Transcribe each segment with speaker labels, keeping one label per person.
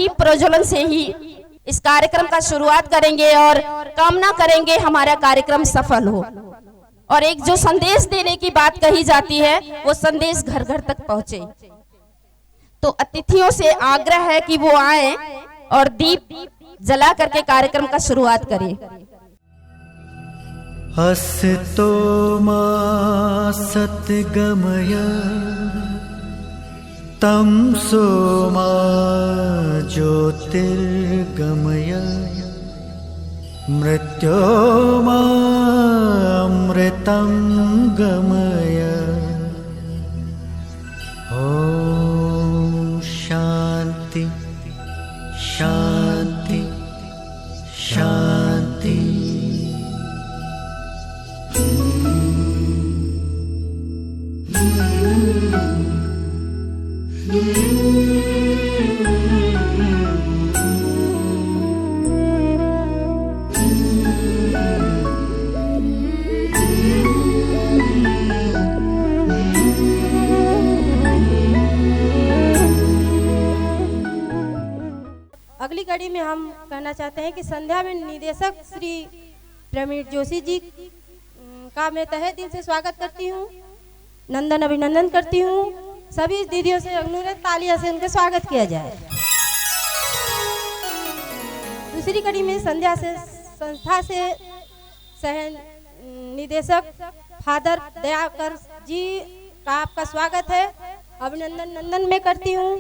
Speaker 1: दीप प्रज्वलन से ही इस कार्यक्रम का शुरुआत करेंगे और कामना करेंगे हमारा कार्यक्रम सफल हो। और एक जो संदेश देने की बात कही जाती है वो संदेश घर घर तक पहुंचे। तो अतिथियों से आग्रह है कि वो आए और दीप जला करके कार्यक्रम का शुरुआत करें।
Speaker 2: असतो मा सद्गमय तमसो मा ज्योतिर्गमय मृत्योर्मामृतं गमय। ॐ शान्ति शान्ति शान्ति।
Speaker 3: अगली कड़ी में हम कहना चाहते हैं कि संध्या में निदेशक श्री प्रवीण जोशी जी का मैं तहे दिल से स्वागत करती हूँ, नंदन अभिनंदन करती हूँ। सभी दीदियों से अनुरोध तालियां से उनका स्वागत किया जाए। दूसरी कड़ी में संध्या से संस्था से सह निदेशक फादर दयाकर जी का आपका स्वागत है, अभिनंदन नंदन में करती हूँ।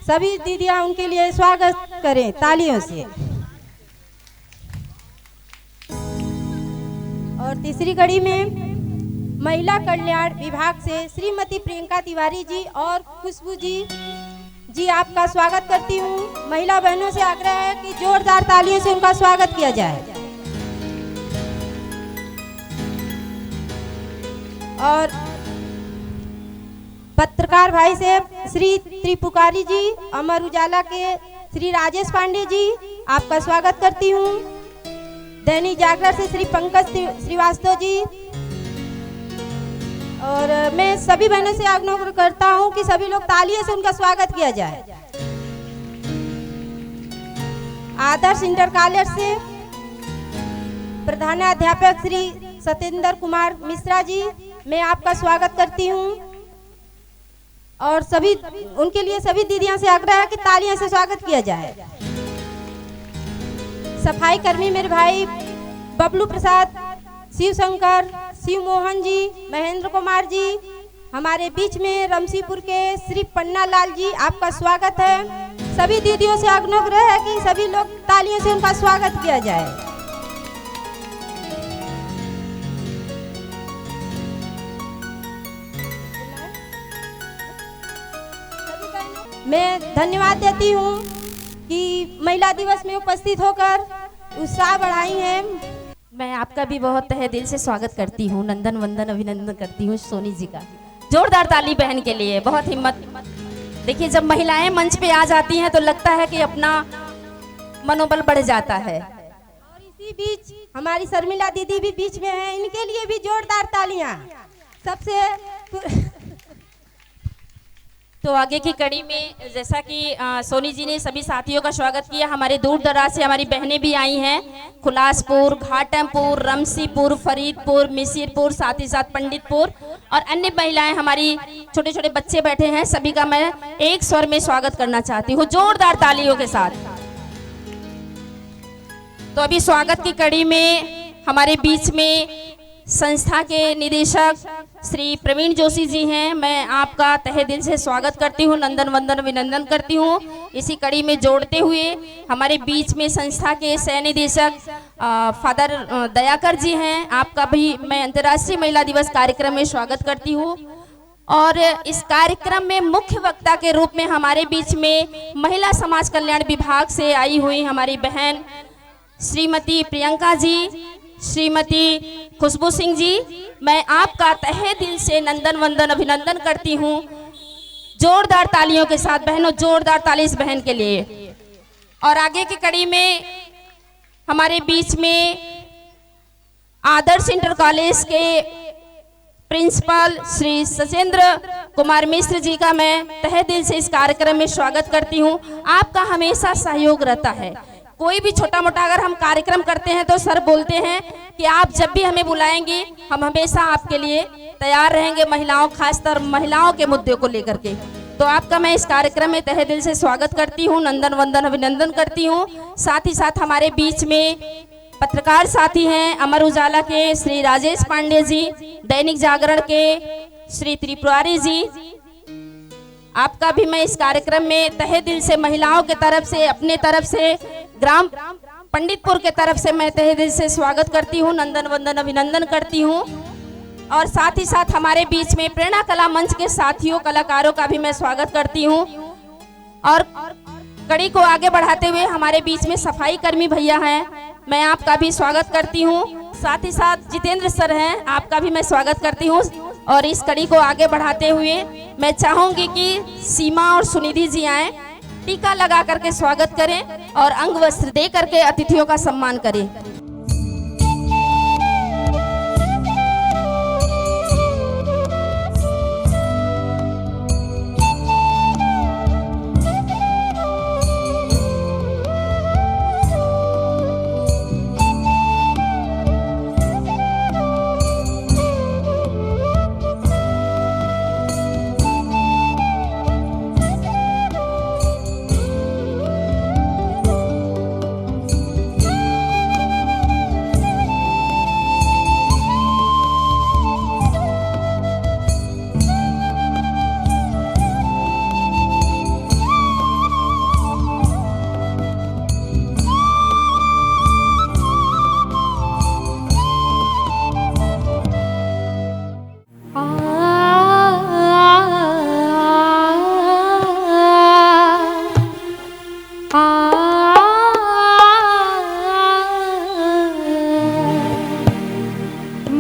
Speaker 3: सभी दीदियां उनके लिए स्वागत करें तालियों से। और तीसरी कड़ी में महिला कल्याण विभाग से श्रीमती प्रियंका तिवारी जी और खुशबू जी आपका स्वागत करती हूँ। महिला बहनों से आग्रह है कि जोरदार तालियों से उनका स्वागत किया जाए। और पत्रकार भाई से श्री त्रिपुकारी जी, अमर उजाला के श्री राजेश पांडे जी आपका स्वागत करती हूँ। दैनिक जागरण से श्री पंकज श्रीवास्तव जी। और मैं सभी बहनों से आग्रह करता हूँ कि सभी लोग तालियों से उनका स्वागत किया जाए। आदर्श इंटर कॉलेज से प्रधानाध्यापक श्री सत्येंद्र कुमार मिश्रा जी, मैं आपका स्वागत करती हूँ। और सभी उनके लिए सभी दीदियां से आग्रह है कि तालियों से स्वागत किया जाए। सफाई कर्मी मेरे भाई बबलू प्रसाद, शिव शंकर, शिव मोहन जी, महेंद्र कुमार जी, हमारे बीच में रमसीपुर के श्री पन्ना लाल जी आपका स्वागत है। सभी दीदियों से आग्रह है कि सभी लोग तालियों से उनका स्वागत किया जाए। मैं धन्यवाद देती हूँ कि महिला दिवस में उपस्थित होकर उत्साह बढ़ाई हैं।
Speaker 1: मैं आपका भी बहुत तहे दिल से स्वागत करती हूँ, नंदन वंदन अभिनंदन करती हूँ सोनी जी का। जोरदार ताली बहन के लिए, बहुत हिम्मत। देखिए जब महिलाएं मंच पे आ जाती हैं तो लगता है कि अपना मनोबल बढ़ जाता है।
Speaker 3: और इसी बीच हमारी शर्मिला दीदी भी बीच में हैं, इनके लिए भी जोरदार तालियां सबसे।
Speaker 1: तो आगे की कड़ी में जैसा कि सोनी जी ने सभी साथियों का स्वागत किया, हमारे दूर दराज से हमारी बहनें भी आई हैं। खुलासपुर, घाटमपुर, रमसीपुर, फरीदपुर, मिसिरपुर, साथ ही साथ पंडितपुर और अन्य महिलाएं, हमारी छोटे छोटे बच्चे बैठे हैं, सभी का मैं एक स्वर में स्वागत करना चाहती हूँ जोरदार तालियों के साथ। तो अभी स्वागत की कड़ी में हमारे बीच में संस्था के निदेशक श्री प्रवीण जोशी जी हैं, मैं आपका तहे दिल से स्वागत करती हूं, नंदन वंदन अभिनंदन करती हूं। इसी कड़ी में जोड़ते हुए हमारे बीच में संस्था के सह निदेशक फादर दयाकर जी हैं, आपका भी मैं अंतर्राष्ट्रीय महिला दिवस कार्यक्रम में स्वागत करती हूं। और इस कार्यक्रम में मुख्य वक्ता के रूप में हमारे बीच में महिला समाज कल्याण विभाग से आई हुई हमारी बहन श्रीमती प्रियंका जी, श्रीमती खुशबू सिंह जी, मैं आपका तहे दिल से नंदन वंदन अभिनंदन करती हूँ। जोरदार तालियों के साथ बहनों, जोरदार ताली इस बहन के लिए। और आगे की कड़ी में हमारे बीच में आदर्श इंटर कॉलेज के प्रिंसिपल श्री सचेंद्र कुमार मिश्र जी का मैं तहे दिल से इस कार्यक्रम में स्वागत करती हूँ। आपका हमेशा सहयोग रहता है। कोई भी छोटा मोटा अगर हम कार्यक्रम करते हैं तो सर बोलते हैं कि आप जब भी हमें बुलाएंगी हम हमेशा आपके लिए तैयार रहेंगे, महिलाओं, खासकर महिलाओं के मुद्दे को लेकर के। तो आपका मैं इस कार्यक्रम में तहे दिल से स्वागत करती हूँ, नंदन वंदन अभिनंदन करती हूँ। साथ ही साथ हमारे बीच में पत्रकार साथी हैं, अमर उजाला के श्री राजेश पांडे जी, दैनिक जागरण के श्री त्रिपुरारी जी। आपका भी मैं इस कार्यक्रम में तहे दिल से महिलाओं के तरफ से, अपने तरफ से, ग्राम पंडितपुर के तरफ से मैं तहे दिल से स्वागत करती हूँ, नंदन वंदन अभिनंदन करती हूँ। और साथ ही साथ हमारे बीच में प्रेरणा कला मंच के साथियों, कलाकारों का भी मैं स्वागत करती हूँ। और कड़ी को आगे बढ़ाते हुए हमारे बीच में सफाई कर्मी भैया हैं, मैं आपका भी स्वागत करती हूँ। साथ ही साथ जितेंद्र सर हैं, आपका भी मैं स्वागत करती हूँ। और इस कड़ी को आगे बढ़ाते हुए मैं चाहूंगी कि सीमा और सुनिधि जी आए, टीका लगा करके स्वागत करें और अंग वस्त्र दे करके अतिथियों का सम्मान करें।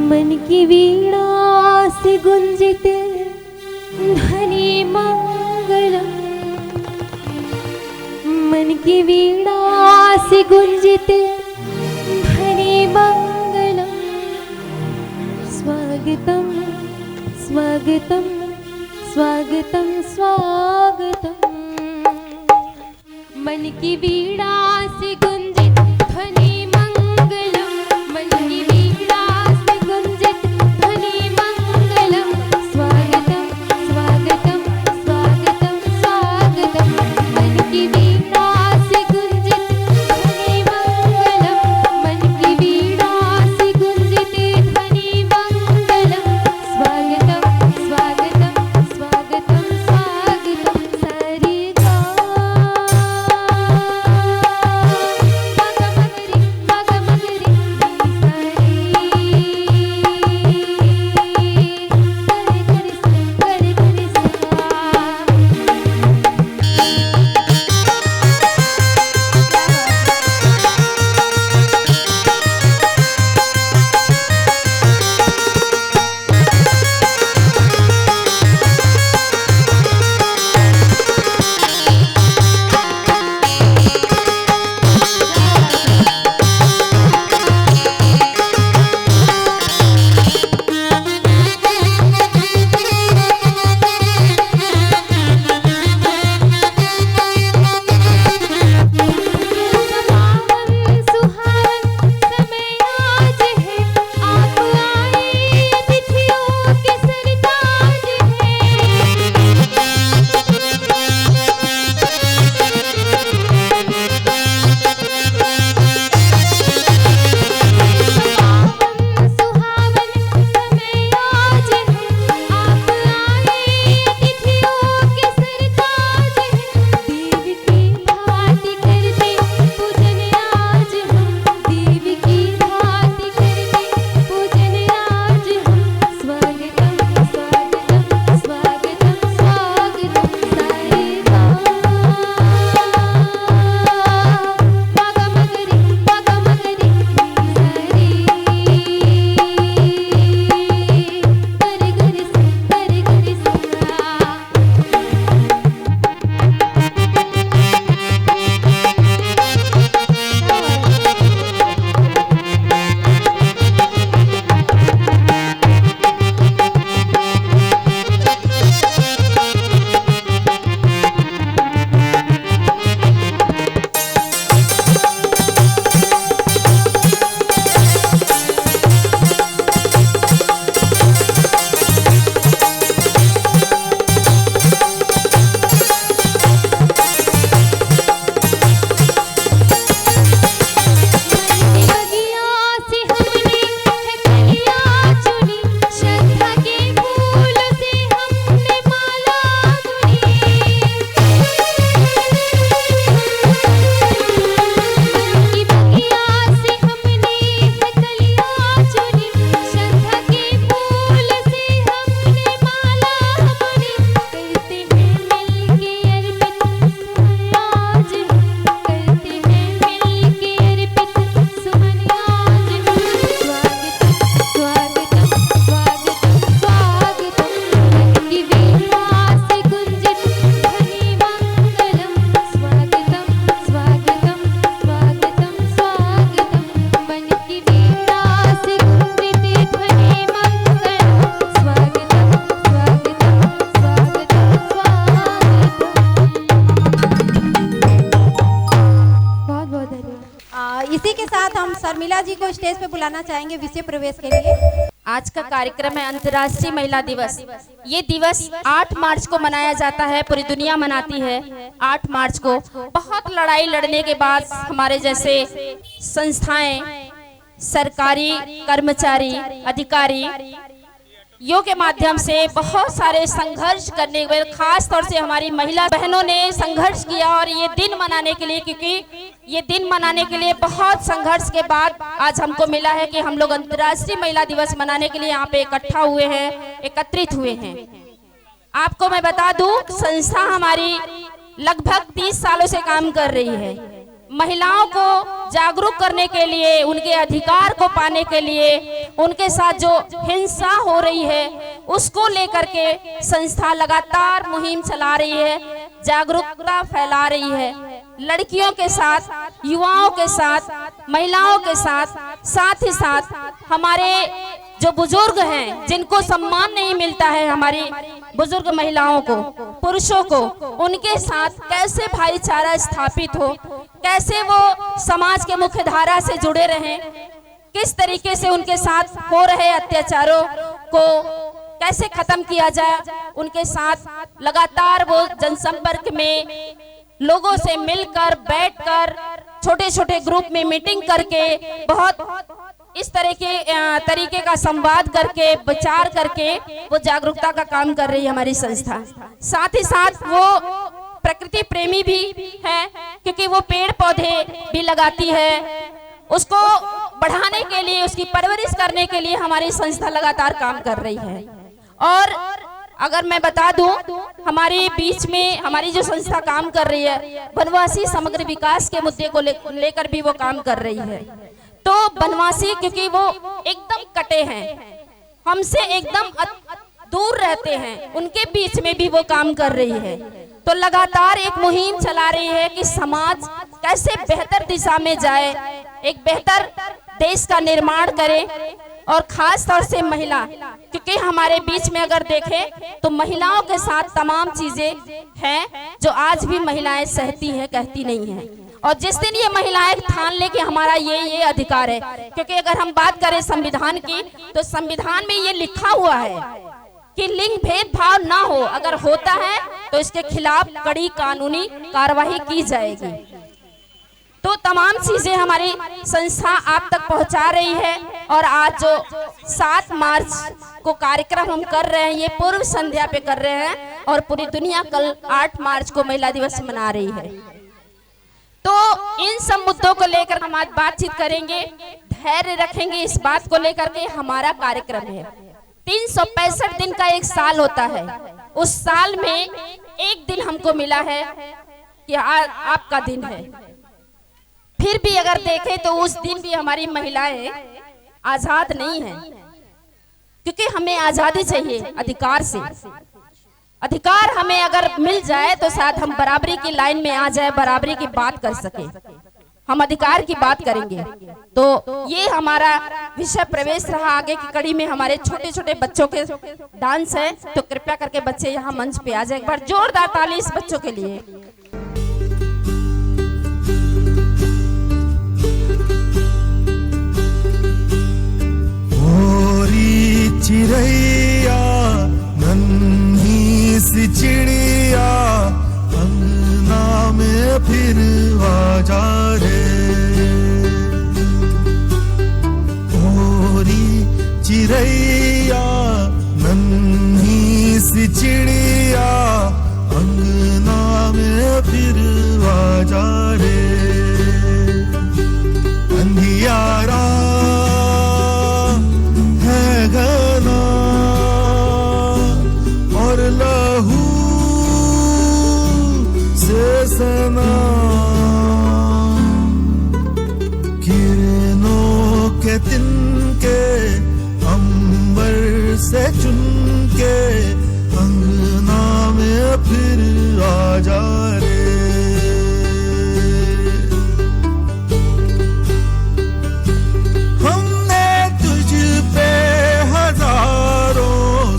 Speaker 4: मन की वीणा से गुंजित ध्वनि मंगलम, मन की वीणा से गुंजित ध्वनि मंगलम। स्वागतम स्वागतम स्वागतम स्वागतम, मन की वीणा से गुंजित ध्वनि मंगलम, मन की वीणा से गुंजित ध्वनि मंगलम। स्वागतम स्वागतम स्वागतम स्वागतम, मन की वीणा से गुंजित ध्वनि मंगलम, मन की वीणा से गुंजित ध्वनि मंगलम। स्वागतम स्वागतम स्वागतम स्वागतम। सारे गा
Speaker 3: शर्मिला जी को स्टेज पे बुलाना चाहेंगे विषय प्रवेश के लिए।
Speaker 1: आज का कार्यक्रम है अंतर्राष्ट्रीय महिला दिवस। ये दिवस 8 मार्च को मनाया जाता है, पूरी दुनिया मनाती है 8 मार्च को। बहुत लड़ाई लड़ने के बाद हमारे जैसे संस्थाएं, सरकारी कर्मचारी, अधिकारी योग के माध्यम से बहुत सारे संघर्ष करने के बाद, खास तौर से हमारी महिला बहनों ने संघर्ष किया और ये दिन मनाने के लिए, क्योंकि ये दिन मनाने के लिए बहुत संघर्ष के बाद आज हमको मिला है कि हम लोग अंतर्राष्ट्रीय महिला दिवस मनाने के लिए यहाँ पे इकट्ठा हुए हैं, एकत्रित हुए हैं। आपको मैं बता दूं, संस्था हमारी लगभग 30 सालों से काम कर रही है। महिलाओं को जागरूक करने के लिए, उनके अधिकार को पाने के लिए, उनके साथ जो हिंसा हो रही है उसको लेकर के संस्था लगातार मुहिम चला रही है, जागरूकता फैला रही है। लड़कियों के साथ, युवाओं के साथ, महिलाओं के साथ ही साथ हमारे जो बुजुर्ग हैं जिनको सम्मान नहीं मिलता है, हमारी बुजुर्ग महिलाओं को, पुरुषों को, उनके साथ कैसे भाईचारा स्थापित हो, कैसे वो समाज के मुख्य धारा से जुड़े रहें, किस तरीके से उनके साथ हो रहे अत्याचारों को कैसे खत्म किया जाए, उनके साथ लगातार वो जनसंपर्क में लोगों से मिलकर, बैठकर, छोटे छोटे ग्रुप में मीटिंग करके, बहुत इस तरीके का संवाद करके, विचार करके वो जागरूकता का काम कर रही है हमारी संस्था। साथ ही साथ वो प्रकृति प्रेमी भी है, क्योंकि वो पेड़ पौधे भी लगाती है। उसको बढ़ाने के लिए, उसकी परवरिश करने के लिए हमारी संस्था लगातार काम कर रही है। और अगर मैं बता दूं, हमारे बीच में हमारी जो संस्था काम कर रही है, वनवासी समग्र विकास के मुद्दे को लेकर भी वो काम कर रही है। तो वनवासी, क्योंकि वो एकदम कटे हैं, हमसे एकदम दूर रहते हैं, उनके बीच में भी वो काम कर रही है। तो लगातार एक मुहिम चला रही है कि समाज कैसे बेहतर दिशा में जाए, एक बेहतर देश का निर्माण करे, और खास तौर से महिला, क्योंकि हमारे बीच में अगर देखें तो महिलाओं के साथ तमाम चीजें हैं जो आज भी महिलाएं सहती हैं, कहती नहीं हैं। और जिस दिन ये महिलाएं ठान ले कि हमारा ये अधिकार है, क्योंकि अगर हम बात करें संविधान की, तो संविधान में ये लिखा हुआ है कि लिंग भेदभाव ना हो, अगर होता है तो इसके खिलाफ कड़ी कानूनी कार्रवाई की जाएगी। तो तमाम चीजें हमारी संस्था आप तक पहुंचा रही है। और आज जो 7 मार्च को कार्यक्रम हम कर रहे हैं, ये पूर्व संध्या पे कर रहे हैं, और पूरी दुनिया कल 8 मार्च को महिला दिवस मना रही है। तो इन सब मुद्दों को लेकर हम आज बातचीत करेंगे, धैर्य रखेंगे इस बात को लेकर के। हमारा कार्यक्रम है 365 दिन का एक साल होता है, उस साल में एक दिन हमको मिला है कि आपका दिन है। फिर भी अगर देखें तो उस दिन भी हमारी महिलाएं आजाद नहीं हैं, क्योंकि हमें आजादी चाहिए अधिकार से। अधिकार हमें अगर मिल जाए तो शायद हम बराबरी की लाइन में आ जाए, बराबरी की बात कर सके, हम अधिकार की बात करेंगे। तो ये हमारा विषय प्रवेश रहा। आगे की कड़ी में हमारे छोटे छोटे बच्चों के डांस है, तो कृपया करके बच्चे यहाँ मंच पे आ जाए। एक बार जोरदार ताली इस बच्चों के लिए।
Speaker 2: चिड़ैया नन्ही सी चिड़िया अंगना में फिर आ जा रे, ओरी चिड़ैया नन्ही सी चिड़िया अंगना में फिर आ जा रे, अंधियारा घना और लहू से सना, किरणों के तिनके अंबर से चुनके अंगना में फिर आ जा रे,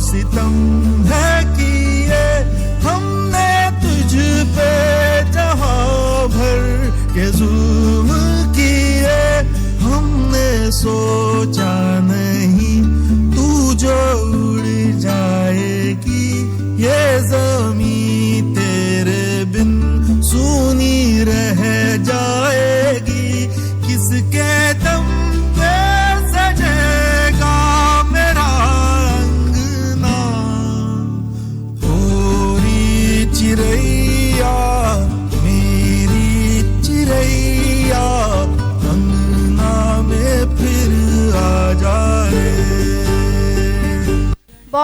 Speaker 2: सितम है किए हमने तुझ पे जहां भर के जुल्म किए, हम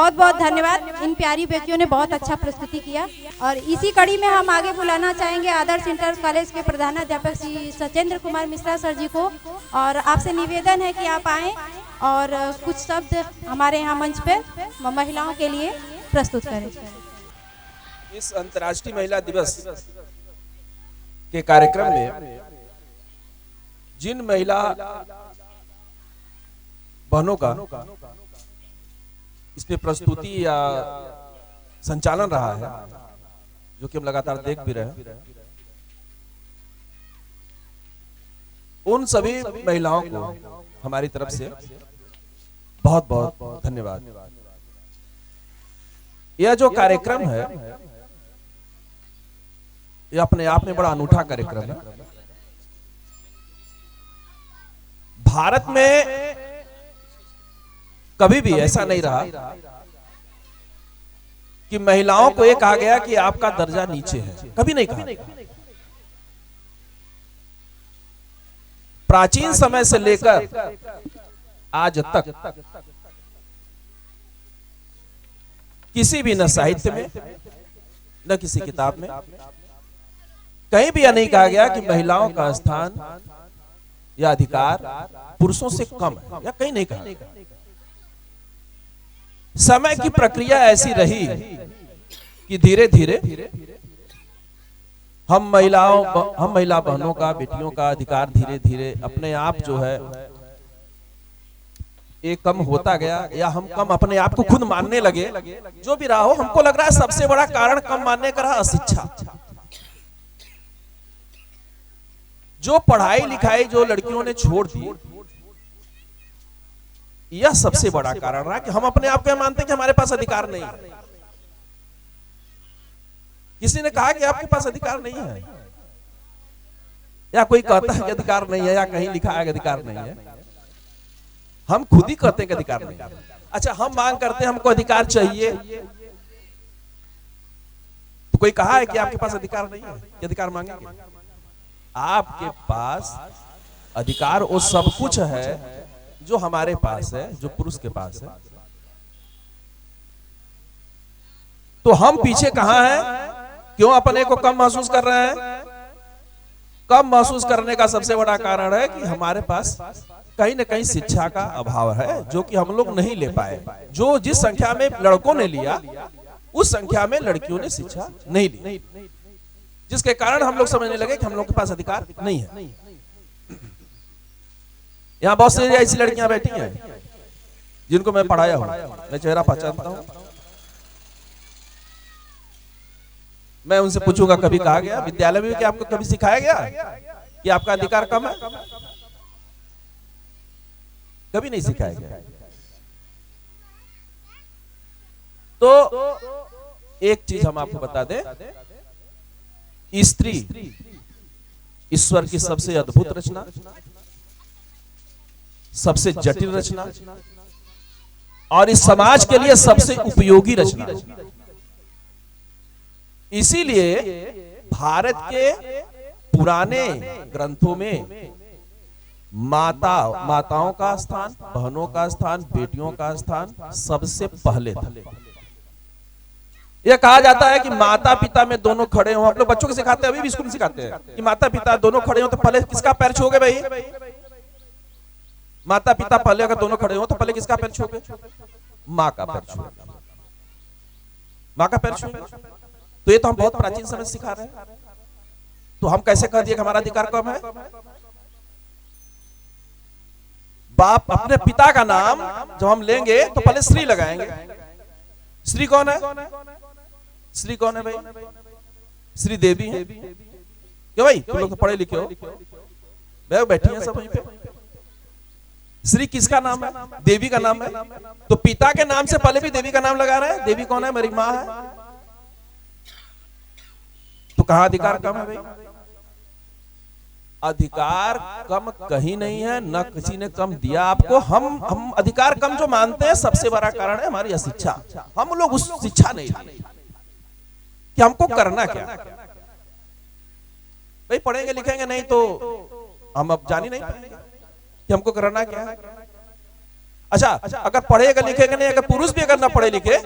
Speaker 3: बहुत बहुत धन्यवाद। इन प्यारी बेटियों ने बहुत अच्छा प्रस्तुति किया। और इसी कड़ी में हम आगे बुलाना चाहेंगे आदर्श इंटर कॉलेज के प्रधानाध्यापक श्री सत्येंद्र कुमार मिश्रा सर जी को। और आपसे निवेदन है कि आप आएँ और कुछ शब्द हमारे यहाँ मंच पे महिलाओं के लिए प्रस्तुत करें।
Speaker 5: इस अंतर्राष्ट्रीय महिला दिवस के कार्यक्रम में जिन महिला बहनों का इस पे प्रस्तुति या संचालन रहा है, जो कि हम लगातार देख भी रहे हैं, उन सभी महिलाओं को हमारी तरफ से बहुत बहुत धन्यवाद। यह जो कार्यक्रम है यह अपने आप में बड़ा अनूठा कार्यक्रम है। भारत में कभी भी ऐसा नहीं रहा कि महिलाओं को यह कहा गया कि आपका दर्जा नीचे है, कभी नहीं कहा। प्राचीन समय से लेकर आज तक किसी भी न साहित्य में न किसी किताब में कहीं भी यह नहीं कहा गया कि महिलाओं का स्थान या अधिकार पुरुषों से कम है, या कहीं नहीं कहा। समय की प्रक्रिया ऐसी रही कि धीरे धीरे हम महिला बहनों का, बेटियों का अधिकार धीरे धीरे अपने आप जो है एक कम होता गया, या हम कम अपने आप को खुद मानने लगे। जो भी रहा हो, हमको लग रहा है सबसे बड़ा कारण कम मानने का रहा अशिक्षा। जो पढ़ाई लिखाई जो लड़कियों ने छोड़ दी, यह सबसे बड़ा कारण रहा कि हम अपने आप को मानते हैं कि हमारे पास अधिकार नहीं है। किसी ने कहा कि आपके पास अधिकार नहीं है, या कोई कहता है कि अधिकार नहीं है, या कहीं लिखा है कि अधिकार नहीं है। हम खुद ही कहते हैं कि अधिकार नहीं है। अच्छा, हम मांग करते हैं हमको अधिकार चाहिए, तो कोई कहा है कि आपके पास अधिकार नहीं है कि अधिकार मांगेंगे? आपके पास अधिकार वो सब कुछ है जो हमारे पास है, जो पुरुष के पास है। तो हम पीछे कहां हैं? क्यों अपने को कम महसूस कर रहे हैं? कम महसूस करने का सबसे बड़ा कारण है कि हमारे पास कहीं न कहीं शिक्षा का अभाव है, जो कि हम लोग नहीं ले पाए। जो जिस संख्या में लड़कों ने लिया, उस संख्या में लड़कियों ने शिक्षा नहीं ली, जिसके कारण हम लोग समझने लगे कि हम लोग के पास अधिकार नहीं है। यहाँ बहुत सी ऐसी लड़कियां बैठी हैं जिनको मैं पढ़ाया हूं, मैं चेहरा पहचानता हूं। मैं उनसे पूछूंगा, कभी कहा गया विद्यालय में कि आपको कभी सिखाया गया कि आपका अधिकार कम है? कभी नहीं सिखाया गया। तो एक चीज हम आपको बता दें, स्त्री ईश्वर की सबसे अद्भुत रचना, सबसे जटिल रचना, और इस समाज के लिए सबसे उपयोगी रचना। इसीलिए भारत के पुराने ग्रंथों में माताओं का स्थान, बहनों का स्थान, बेटियों का स्थान सबसे पहले था। यह कहा जाता है कि माता पिता में दोनों खड़े हों। आप लोग बच्चों को सिखाते हैं, अभी भी स्कूल में सिखाते हैं कि माता पिता दोनों खड़े हों तो पहले किसका पैर छूओगे भाई? माता पिता पहले अगर दोनों खड़े हो तो पहले किसका पैर छूओगे? माँ का पैर छूओगे। माँ का पैर छूओगे। तो ये तो हम बहुत प्राचीन समय से सिखा रहे हैं। तो हम कैसे कह दिए कि हमारा अधिकार कम है? बाप अपने पिता का नाम जब हम लेंगे तो पहले श्री लगाएंगे। श्री कौन है? श्री कौन है भाई? श्री देवी है। क्यों भाई, तुम लोग तो पढ़े लिखे हो, बैठी हैं सब वहीं पे। श्री किसका नाम है? देवी का नाम है। तो पिता के नाम से पहले भी देवी का नाम लगा रहे हैं। देवी कौन है? मेरी माँ है। तो कहां अधिकार कम है भाई? अधिकार कम कहीं नहीं है, न किसी ने कम दिया आपको। हम अधिकार कम जो मानते हैं, सबसे बड़ा कारण है हमारी अशिक्षा। हम लोग उस शिक्षा नहीं ली कि हमको करना क्या। भाई पढ़ेंगे लिखेंगे नहीं तो हम अब जान ही नहीं पाएंगे कि हमको करना क्या है। अच्छा, अगर पढ़ेगा लिखेगा नहीं, अगर पुरुष भी अगर ना पढ़े लिखे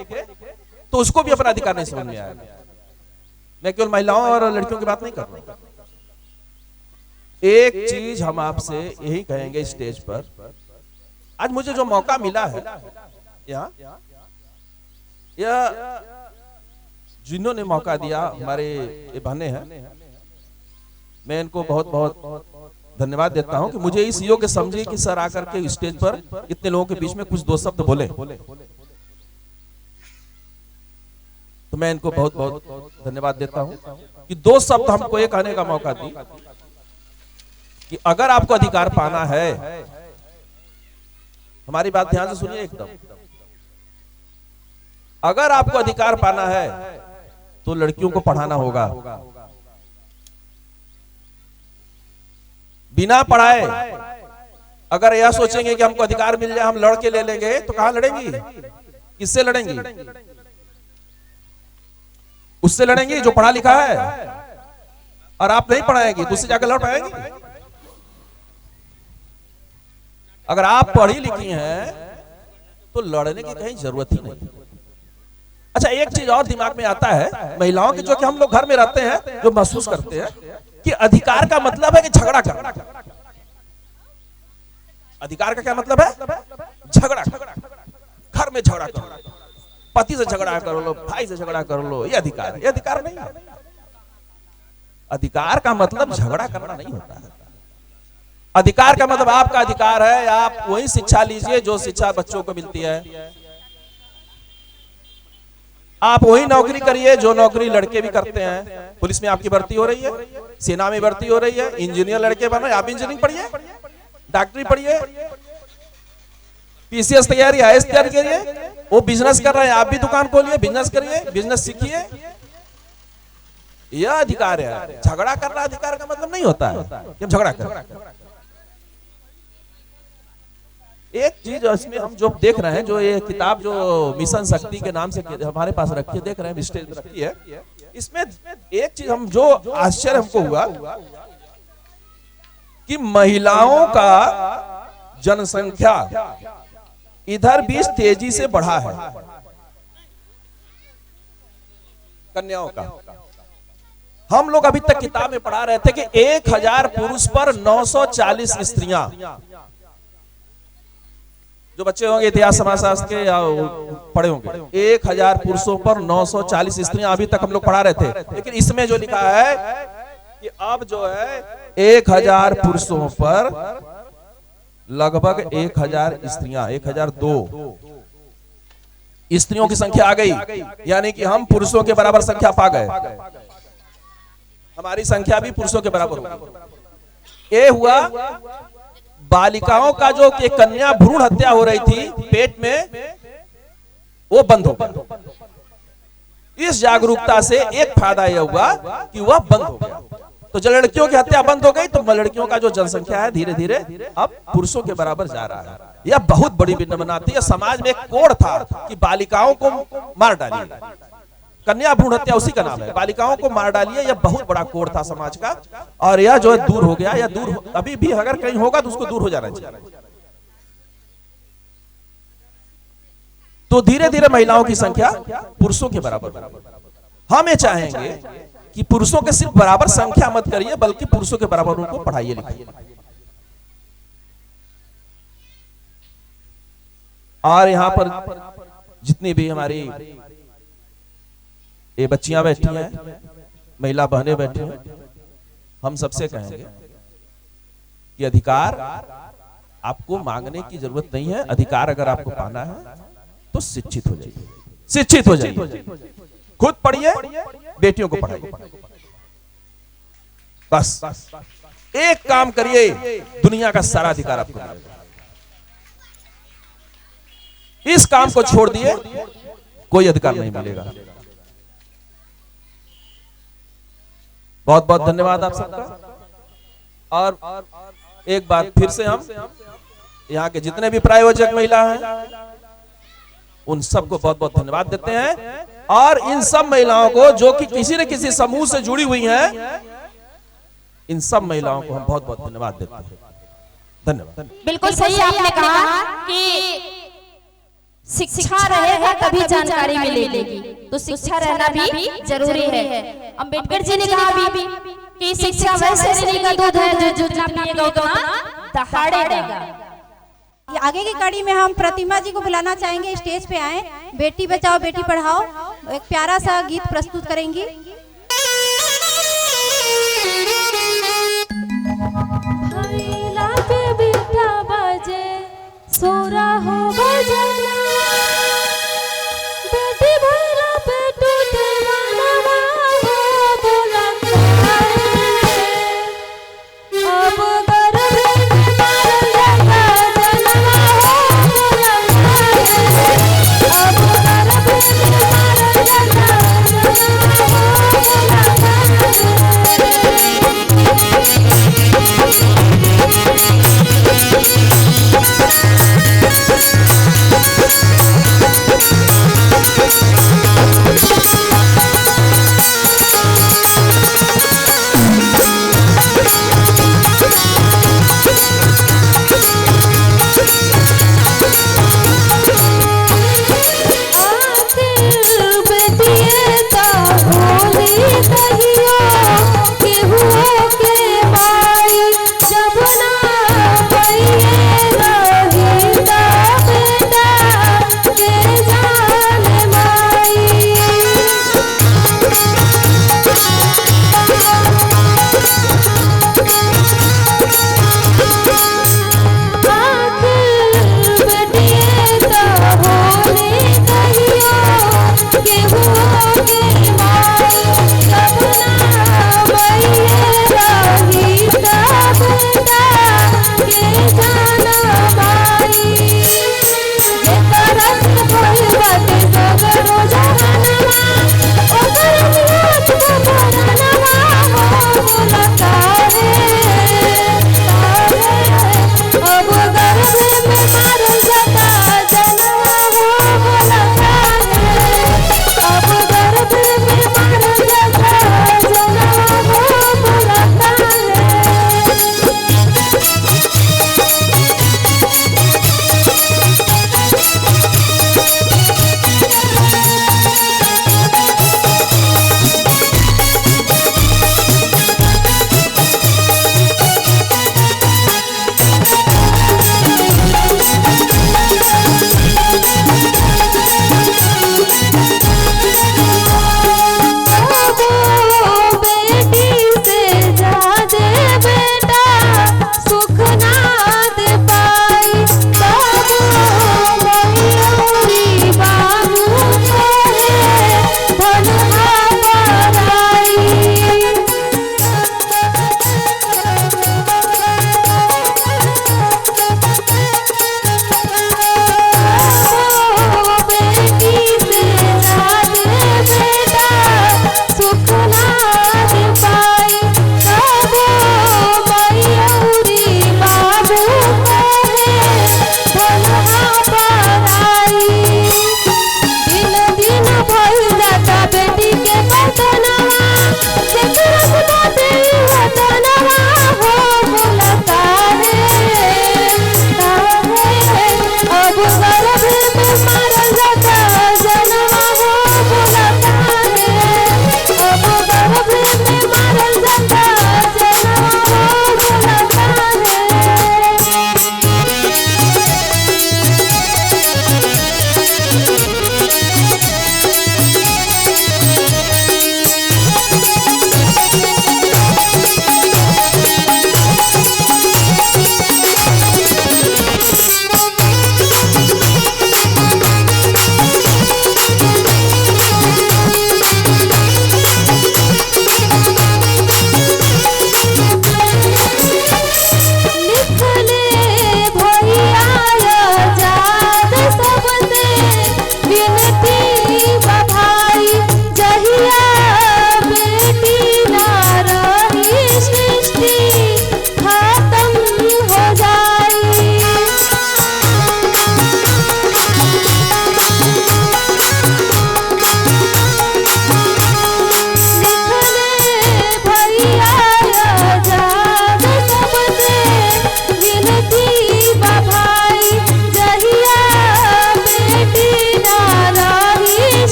Speaker 5: तो उसको भी अपना अधिकार नहीं समझ में आएगा। मैं केवल महिलाओं और लड़कियों की बात नहीं कर रहा। एक चीज हम आपसे यही कहेंगे स्टेज पर, आज मुझे जो मौका मिला है यहाँ, या जिन्होंने मौका दिया हमारे ये बहने हैं, मैं इनको बहुत बहुत धन्यवाद देता हूं कि मुझे इस योग्य समझे कि सर आकर के स्टेज पर इतने लोगों के बीच में कुछ दो शब्द बोले। तो मैं इनको बहुत बहुत धन्यवाद देता हूं कि दो शब्द हमको ये कहने का मौका दी कि अगर आपको अधिकार पाना है, हमारी बात ध्यान से सुनिए एकदम, अगर आपको अधिकार पाना है तो लड़कियों को पढ़ाना होगा। बिना पढ़ाए अगर यह सोचेंगे कि हमको अधिकार मिल जाए हम लड़के ले लेंगे, तो कहां लड़ेंगी? किससे लड़ेंगी? उससे लड़ेंगी जो पढ़ा लिखा है, और आप नहीं पढ़ाएंगी तो उससे जाकर लड़ पाएंगी। अगर आप पढ़ी लिखी हैं तो लड़ने की कहीं जरूरत ही नहीं। अच्छा, एक चीज और दिमाग में आता है महिलाओं के, जो कि हम लोग घर में रहते हैं, जो महसूस करते हैं कि अधिकार का मतलब है कि झगड़ा करना। अधिकार का क्या मतलब है? झगड़ा। घर में झगड़ा करो, पति से झगड़ा कर लो, भाई से झगड़ा कर लो, ये अधिकार है। ये अधिकार नहीं है। अधिकार का मतलब झगड़ा करना नहीं होता है। अधिकार का मतलब आपका अधिकार है, आप वही शिक्षा लीजिए जो शिक्षा बच्चों को मिलती है, आप वही नौकरी करिए जो नौकरी लड़के भी करते हैं। पुलिस में आपकी भर्ती हो रही है, सेना में भर्ती हो रही है, इंजीनियर लड़के बनो, आप इंजीनियरिंग पढ़िए, डॉक्टरी पढ़िए, पीसीएस तैयारी, आईएएस तैयारी करिए। वो बिजनेस कर रहे हैं, आप भी दुकान खोलिए, बिजनेस करिए, बिजनेस सीखिए। यह अधिकार है। झगड़ा करना अधिकार का मतलब नहीं होता है कि हम झगड़ा करें। एक चीज इसमें हम जो देख रहे हैं, जो ये किताब जो मिशन शक्ति के नाम से हमारे पास रखी है, देख रहे हैं स्टेज पर रखी है, इसमें एक चीज हम जो आश्चर्य हमको हुआ कि महिलाओं का जनसंख्या इधर भी तेजी से बढ़ा है, कन्याओं का। हम लोग अभी तक किताब में पढ़ा रहे थे कि 1000 पुरुष पर 940 स्त्रियां। जो बच्चे होंगे इतिहास समाजशास्त्र के या पढ़े होंगे, 1000 पुरुषों पर 940 स्त्रियां अभी तक हम लोग पढ़ा रहे थे। लेकिन इसमें जो लिखा है कि अब जो है 1000 पुरुषों पर लगभग 1000 स्त्रियां, 1002 स्त्रियों की संख्या आ गई। यानी कि हम पुरुषों के बराबर संख्या पा गए, हमारी संख्या भी पुरुषों के बराबर होगी। ये हुआ बालिकाओं का जो कि कन्या भ्रूण हत्या हो रही थी पेट में, वो बंद हो गया। इस जागरूकता से एक फायदा यह हुआ कि वह बंद हो गया। तो जब लड़कियों की हत्या बंद हो गई तो लड़कियों का जो जनसंख्या है धीरे धीरे अब पुरुषों के बराबर जा रहा है। यह बहुत बड़ी विडंबना थी। समाज में एक कोड था कि बालिकाओं को मार डालिए, कन्या भ्रूण हत्या उसी का नाम है, बालिकाओं को मार डालिए। यह बहुत बड़ा कोड था समाज का, और यह जो है दूर हो गया। यह दूर अभी भी अगर कहीं होगा तो उसको दूर हो जाना चाहिए। तो धीरे धीरे महिलाओं की संख्या पुरुषों के बराबर। हम ये चाहेंगे कि पुरुषों के सिर्फ बराबर संख्या मत करिए, बल्कि पुरुषों के बराबर उनको पढ़ाइए लिखाइए। और यहां पर जितनी भी हमारी ये बच्चियां बैठी हैं, महिला बहनें बैठी हैं, हम सबसे कहेंगे कि अधिकार आपको मांगने की जरूरत नहीं है। अधिकार अगर आपको पाना है तो शिक्षित हो जाइए, शिक्षित हो जाइए, खुद पढ़िए, बेटियों को पढ़ाइए। बस एक काम करिए, दुनिया का सारा अधिकार आपको मिलेगा। इस काम को छोड़ दिए कोई अधिकार नहीं मिलेगा। बहुत बहुत धन्यवाद आप सबका। और एक बार फिर से हम यहाँ के जितने भी प्रायोजक महिला हैं उन सबको बहुत बहुत धन्यवाद देते हैं। और इन सब महिलाओं को जो कि किसी न किसी समूह से जुड़ी हुई हैं, इन सब महिलाओं को हम बहुत बहुत धन्यवाद देते हैं। धन्यवाद।
Speaker 1: बिल्कुल सही आपने कहा कि शिक्षा रहेगा तभी जानकारी मिलेगी, तो शिक्षा रहना भी जरूरी है। अम्बेडकर जी ने कहा भी कि शिक्षा वैसे शरीर का दूध है जो जितना पिएगा उतना दहाड़ेगा।
Speaker 3: आगे की कड़ी में हम प्रतिमा जी को बुलाना चाहेंगे, स्टेज पे आए। बेटी बचाओ बेटी पढ़ाओ एक प्यारा सा गीत प्रस्तुत करेंगी।
Speaker 4: भैला पे बीटा बजे सोरा हो बजना, बेटी भैला पे टूटे मनवा हो बोला अब गर्भ में मारल जाता जनवा हो बोला अब गर्भ में मारल जाता जनवा हो बोला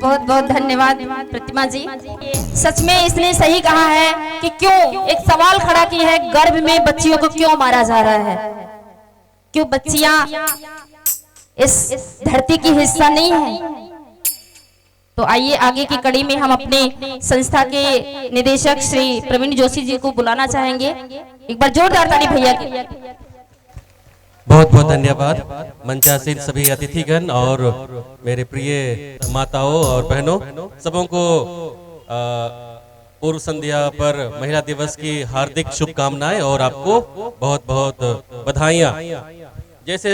Speaker 1: बहुत बहुत धन्यवाद प्रतिमा जी। सच में इसने सही कहा है कि क्यों एक सवाल खड़ा किया है, गर्भ में बच्चियों को क्यों मारा जा रहा है, क्यों बच्चियां इस धरती की हिस्सा नहीं है। तो आइए आगे की कड़ी में हम अपने संस्था के निदेशक श्री प्रवीण जोशी जी को बुलाना चाहेंगे। एक बार जोरदार ताली भैया की।
Speaker 6: बहुत बहुत धन्यवाद मंचासीन सभी अतिथिगण और मेरे प्रिय माताओं और बहनों, सबों को पूर्व संध्या पर महिला दिवस की हार्दिक शुभकामनाएं और आपको बहुत बहुत बधाइयां। जैसे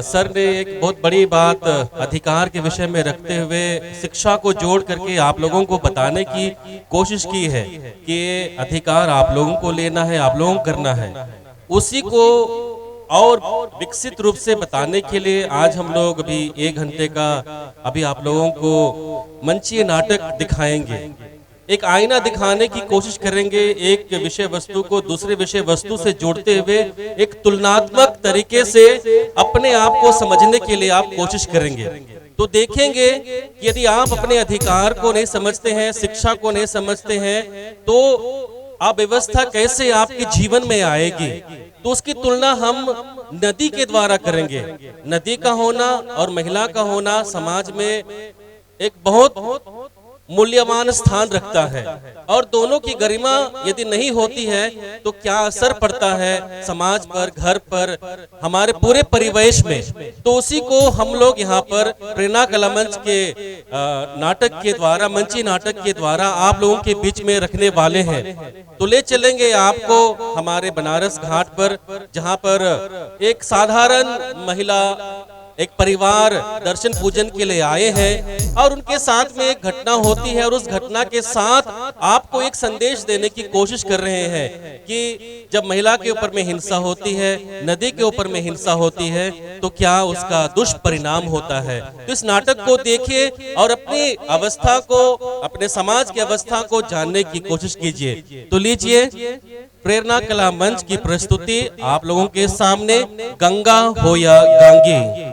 Speaker 6: सर ने एक बहुत बड़ी बात अधिकार के विषय में रखते हुए शिक्षा को जोड़ करके आप लोगों को बताने की कोशिश की है कि ये अधिकार आप लोगों को लेना है, आप लोगों को करना है। उसी को और विकसित रूप से बताने के लिए आज हम लोग अभी 1 घंटे का अभी आप लोगों को मंचीय नाटक दिखाएंगे। एक आईना दिखाने की कोशिश करेंगे, एक विषय वस्तु को दूसरे विषय वस्तु से जोड़ते हुए एक तुलनात्मक तरीके से अपने आप को समझने के लिए आप कोशिश करेंगे। तो देखेंगे कि यदि आप अपने अधिकार को नहीं समझते हैं, शिक्षा को नहीं समझते हैं, तो अव्यवस्था कैसे आपके जीवन में आएगी। तो उसकी तुलना हम नदी के द्वारा करेंगे। नदी का होना और महिला का होना समाज में एक बहुत मूल्यवान स्थान रखता है, और दोनों की गरिमा यदि नहीं होती है तो क्या असर पड़ता है समाज पर, घर पर, हमारे पूरे परिवेश में। तो उसी को हम लोग यहाँ पर प्रेरणा कला मंच के नाटक के द्वारा, मंची नाटक के द्वारा आप लोगों के बीच में रखने वाले हैं। तो ले चलेंगे आपको हमारे बनारस घाट पर, जहाँ पर एक साधारण महिला, एक परिवार दर्शन पूजन के लिए आए हैं, और उनके साथ में एक घटना होती है, और उस घटना के साथ आपको एक संदेश देने की कोशिश कर रहे हैं कि जब महिला के ऊपर में हिंसा होती है, नदी के ऊपर में हिंसा होती है, तो क्या उसका दुष्परिणाम होता है। तो इस नाटक को देखिए और अपनी अवस्था को, अपने समाज की अवस्था को जानने की कोशिश कीजिए। तो लीजिए प्रेरणा कला मंच की प्रस्तुति आप लोगों के सामने, गंगा हो या गांगी।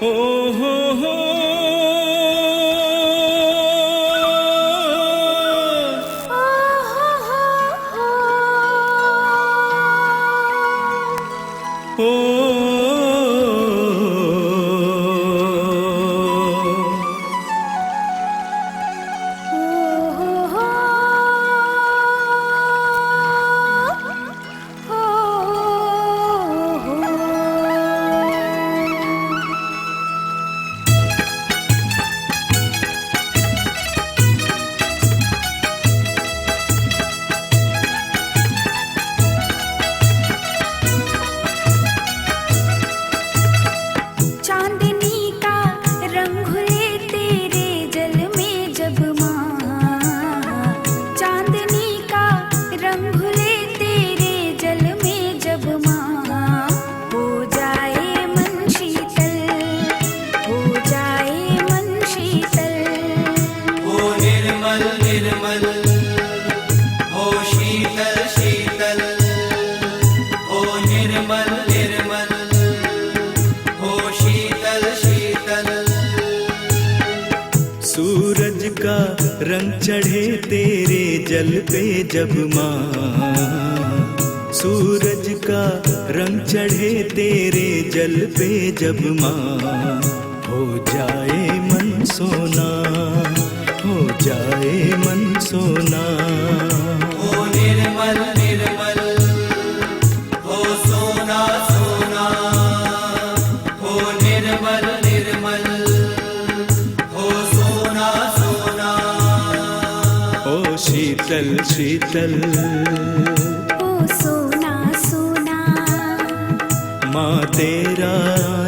Speaker 2: हो हो सूरज का रंग चढ़े तेरे जल पे जब माँ, सूरज का रंग चढ़े तेरे जल पे जब माँ, हो जाए मन सोना, हो जाए मन सोना।
Speaker 7: ओ निर्मल निर्मल हो सोना सोना, हो निर्मल निर्मल हो सोना सोना।
Speaker 2: ओ शीतल शीतल
Speaker 4: ओ सोना सोना,
Speaker 2: माँ तेरा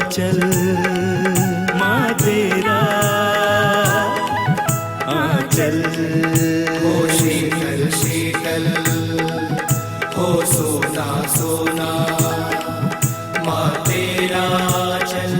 Speaker 2: चल, माँ तेरा आंचल।
Speaker 7: हो शीतल शीतल हो सोना सोना, माँ तेरा चल।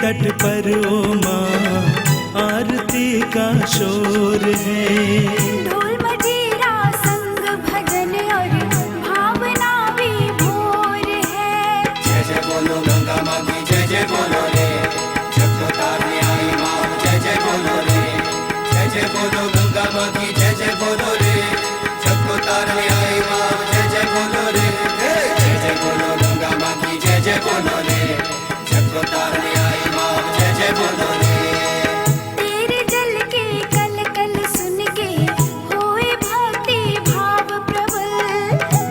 Speaker 7: तट पर ओ माँ आरती का शोर है।
Speaker 8: ढोल मजीरा संग भजन और भावना विभोर है।
Speaker 7: जय जय बोलो गंगा माँ की जय जय बोलो रे, जब तो तारने आई माँ जय जय बोलो रे। जय जय बोलो गंगा माँ की जय जय बोलो रे, जब तो तारने आई माँ जय जय बोलो रे। जय जय बोलो गंगा माँ की जय जय बोलो रे, जब तो तारने आई माँ जय जय बोलो रे।
Speaker 8: तेरे जल के कल कल सुन के होए भक्ति भाव प्रबल।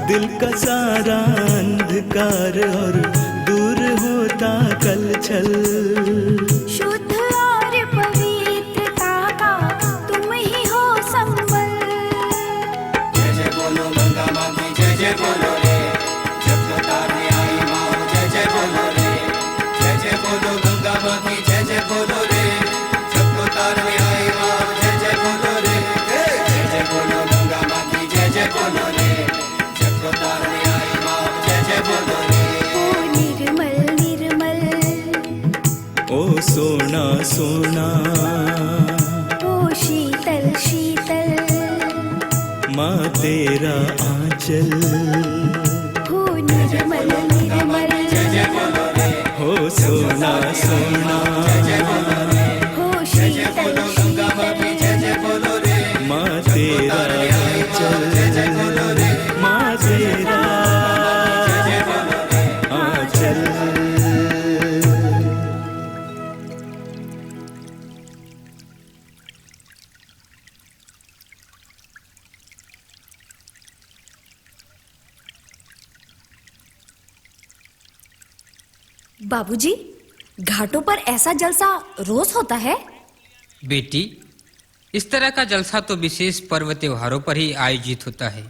Speaker 7: दिल का सारा अंधकार और दूर होता कलछल।
Speaker 8: शुद्ध और पवित्रता का तुम ही हो संबल।
Speaker 7: जय जय बोलो गंगा माँ की जय जय बोलो रे, जब तो तारने आई माँ जय जय बोलो रे। जय जय बोलो गंगा माँ की जय जय बोलो रे, जब तो तारने आई माँ जय जय बोलो रे। जय जय बोलो गंगा माँ की जय जय बोलो रे, जब तो तारने आई माँ जय जय बोलो रे।
Speaker 8: ओ निर्मल निर्मल,
Speaker 7: ओ सोना सोना,
Speaker 8: ओ शीतल शीतल,
Speaker 7: माँ तेरा आंचल।
Speaker 8: हो निर्मल निर्मल,
Speaker 7: हो सोना सोना,
Speaker 8: हो शीतल शीतल,
Speaker 7: माँ तेरा आंचल, माँ तेरा आंचल।
Speaker 9: बाबूजी, घाटों पर ऐसा जलसा रोज होता है?
Speaker 10: बेटी, इस तरह का जलसा तो विशेष पर्व त्योहारों पर ही आयोजित होता है।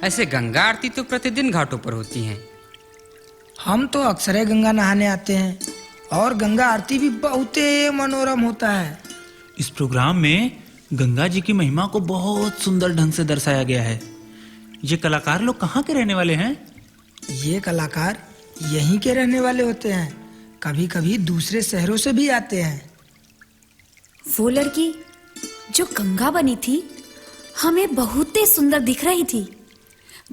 Speaker 10: ऐसे गंगा आरती तो प्रतिदिन घाटों पर होती हैं।
Speaker 11: हम तो अक्सर गंगा नहाने आते हैं और गंगा आरती भी बहुत मनोरम होता है।
Speaker 12: इस प्रोग्राम में गंगा जी की महिमा को बहुत सुंदर ढंग से दर्शाया गया है। ये कलाकार लोग कहाँ के रहने वाले हैं?
Speaker 11: ये कलाकार यहीं के रहने वाले होते हैं, कभी कभी दूसरे शहरों से भी आते हैं।
Speaker 9: वो लड़की जो गंगा बनी थी हमें बहुत ही सुंदर दिख रही थी।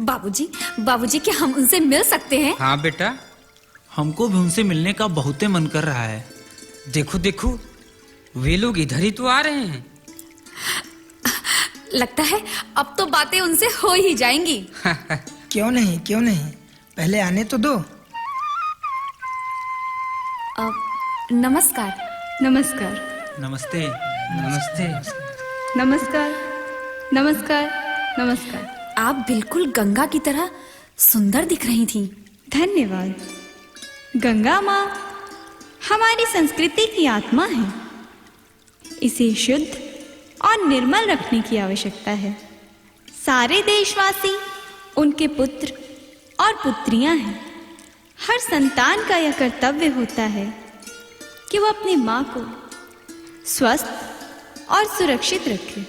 Speaker 9: बाबूजी, बाबूजी क्या हम उनसे मिल सकते हैं?
Speaker 10: हाँ बेटा,
Speaker 12: हमको भी उनसे मिलने का बहुत मन कर रहा है।
Speaker 10: देखो देखो, वे लोग इधर ही तो आ रहे हैं।
Speaker 9: लगता है अब तो बातें उनसे हो ही जाएंगी।
Speaker 11: क्यों नहीं, क्यों नहीं, पहले आने तो दो।
Speaker 9: नमस्कार।
Speaker 13: नमस्कार।
Speaker 12: नमस्ते।
Speaker 10: नमस्ते।
Speaker 13: नमस्कार। नमस्कार। नमस्कार।
Speaker 9: आप बिल्कुल गंगा की तरह सुंदर दिख रही थी।
Speaker 13: धन्यवाद। गंगा माँ हमारी संस्कृति की आत्मा है। इसे शुद्ध और निर्मल रखने की आवश्यकता है। सारे देशवासी उनके पुत्र और पुत्रियां हैं। हर संतान का यह कर्तव्य होता है कि वो अपनी माँ को स्वस्थ और सुरक्षित रखे।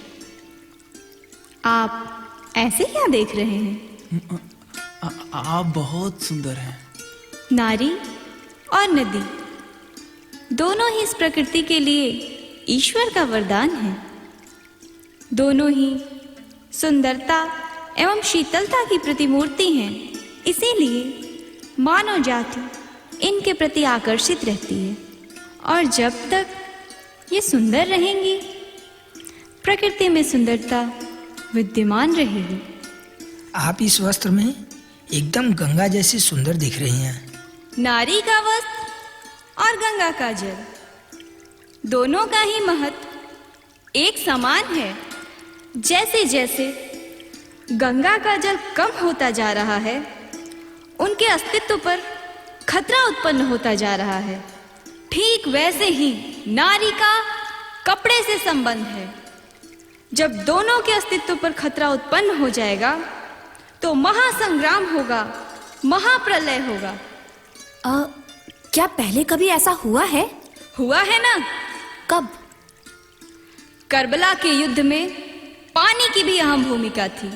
Speaker 13: आप ऐसे क्या देख रहे हैं?
Speaker 12: आप बहुत सुंदर हैं।
Speaker 13: नारी और नदी दोनों ही इस प्रकृति के लिए ईश्वर का वरदान है। दोनों ही सुंदरता एवं शीतलता की प्रतिमूर्ति हैं। इसीलिए मानव जाति इनके प्रति आकर्षित रहती है और जब तक ये सुंदर रहेंगी प्रकृति में सुंदरता विद्यमान रहेगी।
Speaker 11: आप इस वस्त्र में एकदम गंगा जैसी सुंदर दिख रही हैं।
Speaker 13: नारी का वस्त्र और गंगा का जल दोनों का ही महत्व एक समान है। जैसे जैसे गंगा का जल कम होता जा रहा है उनके अस्तित्व पर खतरा उत्पन्न होता जा रहा है। ठीक वैसे ही नारी का कपड़े से संबंध है। जब दोनों के अस्तित्व पर खतरा उत्पन्न हो जाएगा तो महासंग्राम होगा, महाप्रलय होगा।
Speaker 9: क्या पहले कभी ऐसा हुआ है?
Speaker 13: हुआ है ना।
Speaker 9: कब?
Speaker 13: करबला के युद्ध में पानी की भी अहम भूमिका थी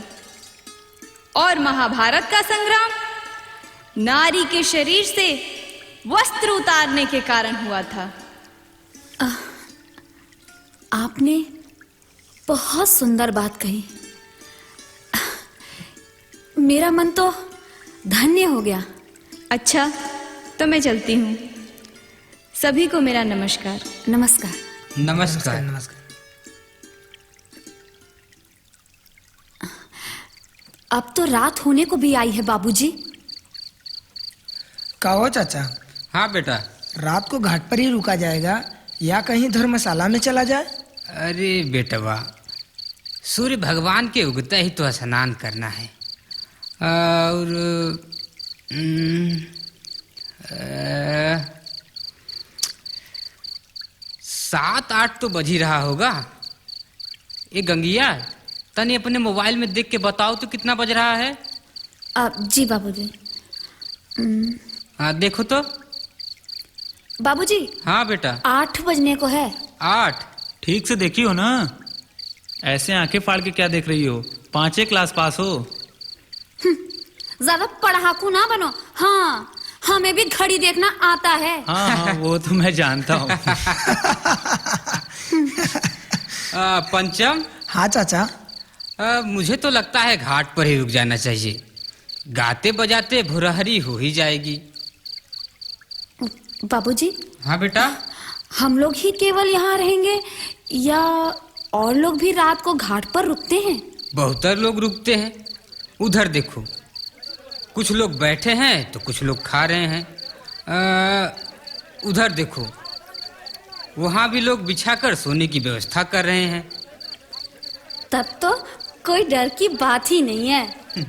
Speaker 13: और महाभारत का संग्राम नारी के शरीर से वस्त्र उतारने के कारण हुआ था।
Speaker 9: आपने बहुत सुंदर बात कही। मेरा मन तो धन्य हो गया।
Speaker 13: अच्छा, तो मैं चलती हूँ। सभी को मेरा नमस्कार।
Speaker 9: नमस्कार।
Speaker 10: नमस्कार।
Speaker 11: नमस्कार।
Speaker 9: अब तो रात होने को भी आई है बाबूजी।
Speaker 11: कहो चाचा,
Speaker 10: हाँ बेटा।
Speaker 11: रात को घाट पर ही रुका जाएगा या कहीं धर्मशाला में चला जाए?
Speaker 10: अरे बेटवा, सूर्य भगवान के उगते ही तो स्नान करना है। और 7-8 तो बज ही रहा होगा। ये गंगिया, तने अपने मोबाइल में देख के बताओ तो कितना बज रहा है।
Speaker 9: जी बाबूजी।
Speaker 10: हाँ देखो तो।
Speaker 9: बाबूजी।
Speaker 10: हाँ बेटा।
Speaker 9: 8 बजने को है।
Speaker 10: 8?
Speaker 12: ठीक से देखी हो ना, ऐसे आंखें फाड़ के क्या देख रही हो? 5 क्लास पास हो।
Speaker 9: ज्यादा पढ़ाकू ना बनो। हाँ, हमें भी घड़ी देखना आता है।
Speaker 12: हाँ, वो तो मैं जानता हूँ।
Speaker 10: पंचम।
Speaker 11: हाँ चाचा।
Speaker 10: मुझे तो लगता है घाट पर ही रुक जाना चाहिए। गाते बजाते भुरहरी हो ही जाएगी।
Speaker 9: बाबूजी।
Speaker 10: हाँ बेटा।
Speaker 9: हम लोग ही केवल यहाँ रहेंगे या और लोग भी रात को घाट पर रुकते हैं?
Speaker 10: बहुत लोग रुकते हैं। उधर देखो, कुछ लोग बैठे हैं तो कुछ लोग खा रहे हैं। उधर देखो, वहाँ भी लोग बिछाकर सोने की व्यवस्था कर रहे हैं।
Speaker 9: तब तो कोई डर की बात ही नहीं है।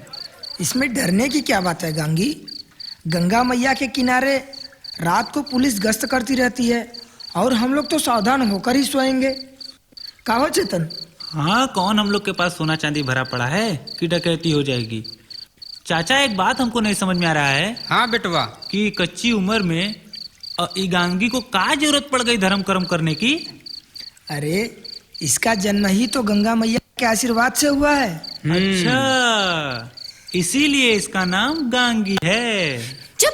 Speaker 11: इसमें डरने की क्या बात है गांगी? गंगा मैया के किनारे रात को पुलिस गश्त करती रहती है और हम लोग तो सावधान होकर ही सोएंगे। कहो चेतन?
Speaker 12: हाँ, कौन हम लोग के पास सोना चांदी भरा पड़ा है कि डकैती हो जाएगी? चाचा, एक बात हमको नहीं समझ में आ रहा है।
Speaker 10: हाँ बेटवा।
Speaker 12: कि कच्ची उम्र में गांगी को क्या जरूरत पड़ गई धर्म कर्म करने की?
Speaker 11: अरे, इसका जन्म ही तो गंगा मैया के आशीर्वाद से हुआ है।
Speaker 12: अच्छा, इसीलिए इसका नाम गांगी है।
Speaker 9: चुप,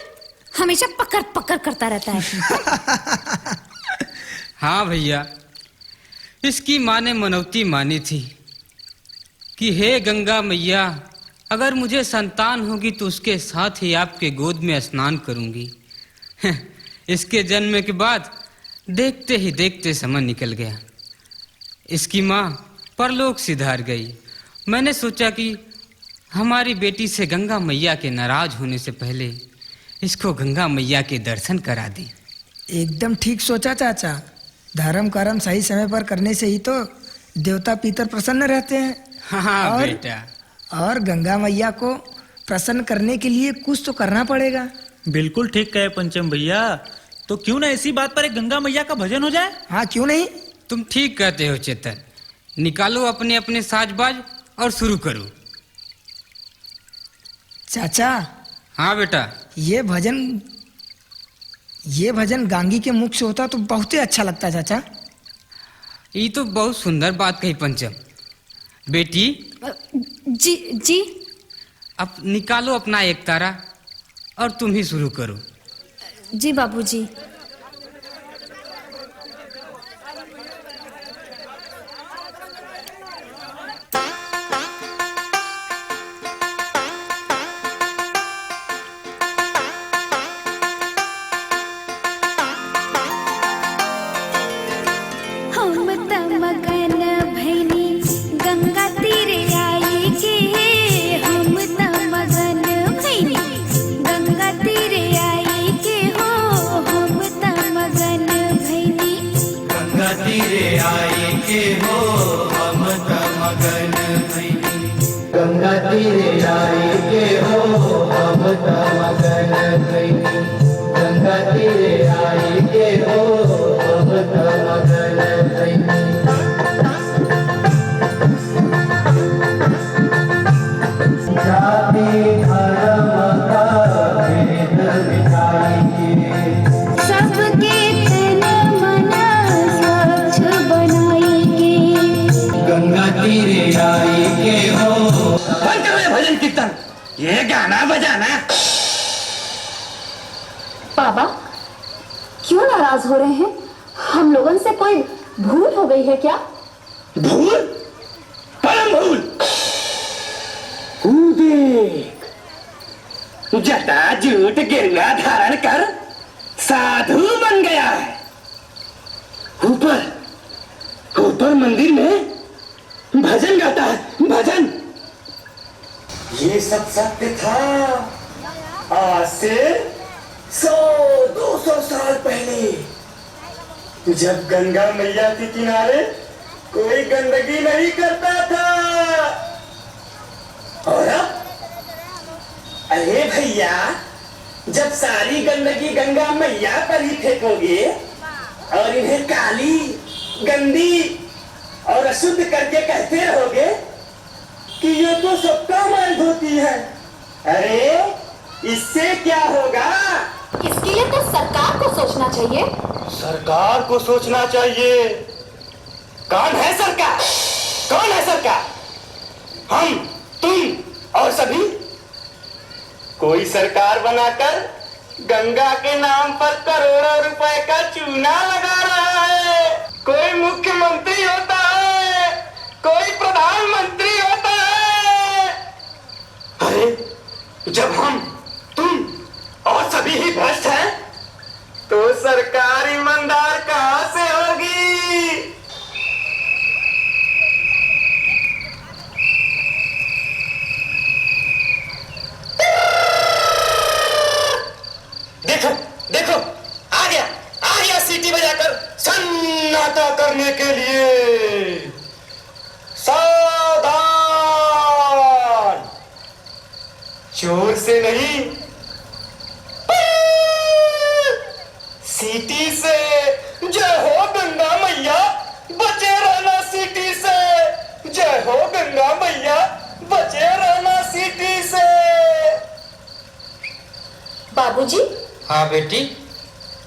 Speaker 9: हमेशा पकड़ पकड़ करता रहता है।
Speaker 10: हाँ भैया, इसकी माँ ने मनौती मानी थी कि हे गंगा मैया, अगर मुझे संतान होगी तो उसके साथ ही आपके गोद में स्नान करूंगी। इसके जन्म के बाद देखते ही देखते समय निकल गया। इसकी माँ परलोक सिधार गई। मैंने सोचा कि हमारी बेटी से गंगा मैया के नाराज होने से पहले इसको गंगा मैया के दर्शन करा दें।
Speaker 11: एकदम ठीक सोचा चाचा। धर्म कर्म सही समय पर करने से ही तो देवता पितर प्रसन्न रहते हैं।
Speaker 10: हाँ बेटा।
Speaker 11: और गंगा मैया को प्रसन्न करने के लिए कुछ तो करना पड़ेगा।
Speaker 12: बिल्कुल ठीक कहे पंचम भैया। तो क्यों ना इसी बात पर एक गंगा मैया का भजन हो जाए?
Speaker 11: हाँ, क्यों नहीं।
Speaker 10: तुम ठीक कहते हो चेतन। निकालो अपने अपने साजबाज और शुरू करो।
Speaker 11: चाचा।
Speaker 10: हाँ बेटा।
Speaker 11: ये भजन गांगी के मुख से होता तो बहुत ही अच्छा लगता चाचा।
Speaker 10: ये तो बहुत सुंदर बात कही पंचम। बेटी।
Speaker 9: जी।
Speaker 10: अब निकालो अपना एक तारा और तुम ही शुरू करो।
Speaker 9: जी बाबूजी।
Speaker 7: गंगा तीरे आई के हो हम मगन भइनी। गंगा तीरे आई के हो हम मगन भइनी। जाति धर्म का भेद मिटाएंगे।
Speaker 8: सबके तन मन स्वच्छ बनाएंगे।
Speaker 7: गंगा तीरे आई के हो।
Speaker 14: भजन कीर्तन, ये गाना बजाना।
Speaker 15: बाबा, क्यों नाराज हो रहे हैं? हम लोगों से कोई भूल हो गई है क्या?
Speaker 14: भूल? परम भूल। देख, जटा जूट गिरना धारण कर साधु बन गया है। ऊपर मंदिर में भजन गाता है, भजन। ये सब सत्य था आज से 100-200 साल पहले, जब गंगा मैया के किनारे कोई गंदगी नहीं करता था। और अब अरे भैया, जब सारी गंदगी गंगा मैया पर ही फेंकोगे और इन्हें काली, गंदी और अशुद्ध करके कहते रहोगे कि ये तो सबका माल धोती है, अरे इससे क्या होगा?
Speaker 15: इसके लिए तो सरकार को सोचना चाहिए।
Speaker 14: सरकार को सोचना चाहिए। कौन है सरकार? कौन है सरकार? हम, तुम और सभी? कोई सरकार बनाकर गंगा के नाम पर करोड़ों रुपए का चूना लगा रहा है। कोई मुख्यमंत्री होता है, कोई प्रधानमंत्री होता है। अरे जब हम, तुम और सभी ही भ्रष्ट हैं, तो सरकार ईमानदार कहां से होगी? देखो देखो, आ गया सीटी बजाकर सन्नाटा करने के लिए। सावधान, चोर से नहीं, सीटी से। जय हो गंगा मैया, बचे रहना सीटी से। जय हो गंगा मैया, बचे रहना सीटी से।
Speaker 15: बाबूजी।
Speaker 10: हाँ बेटी।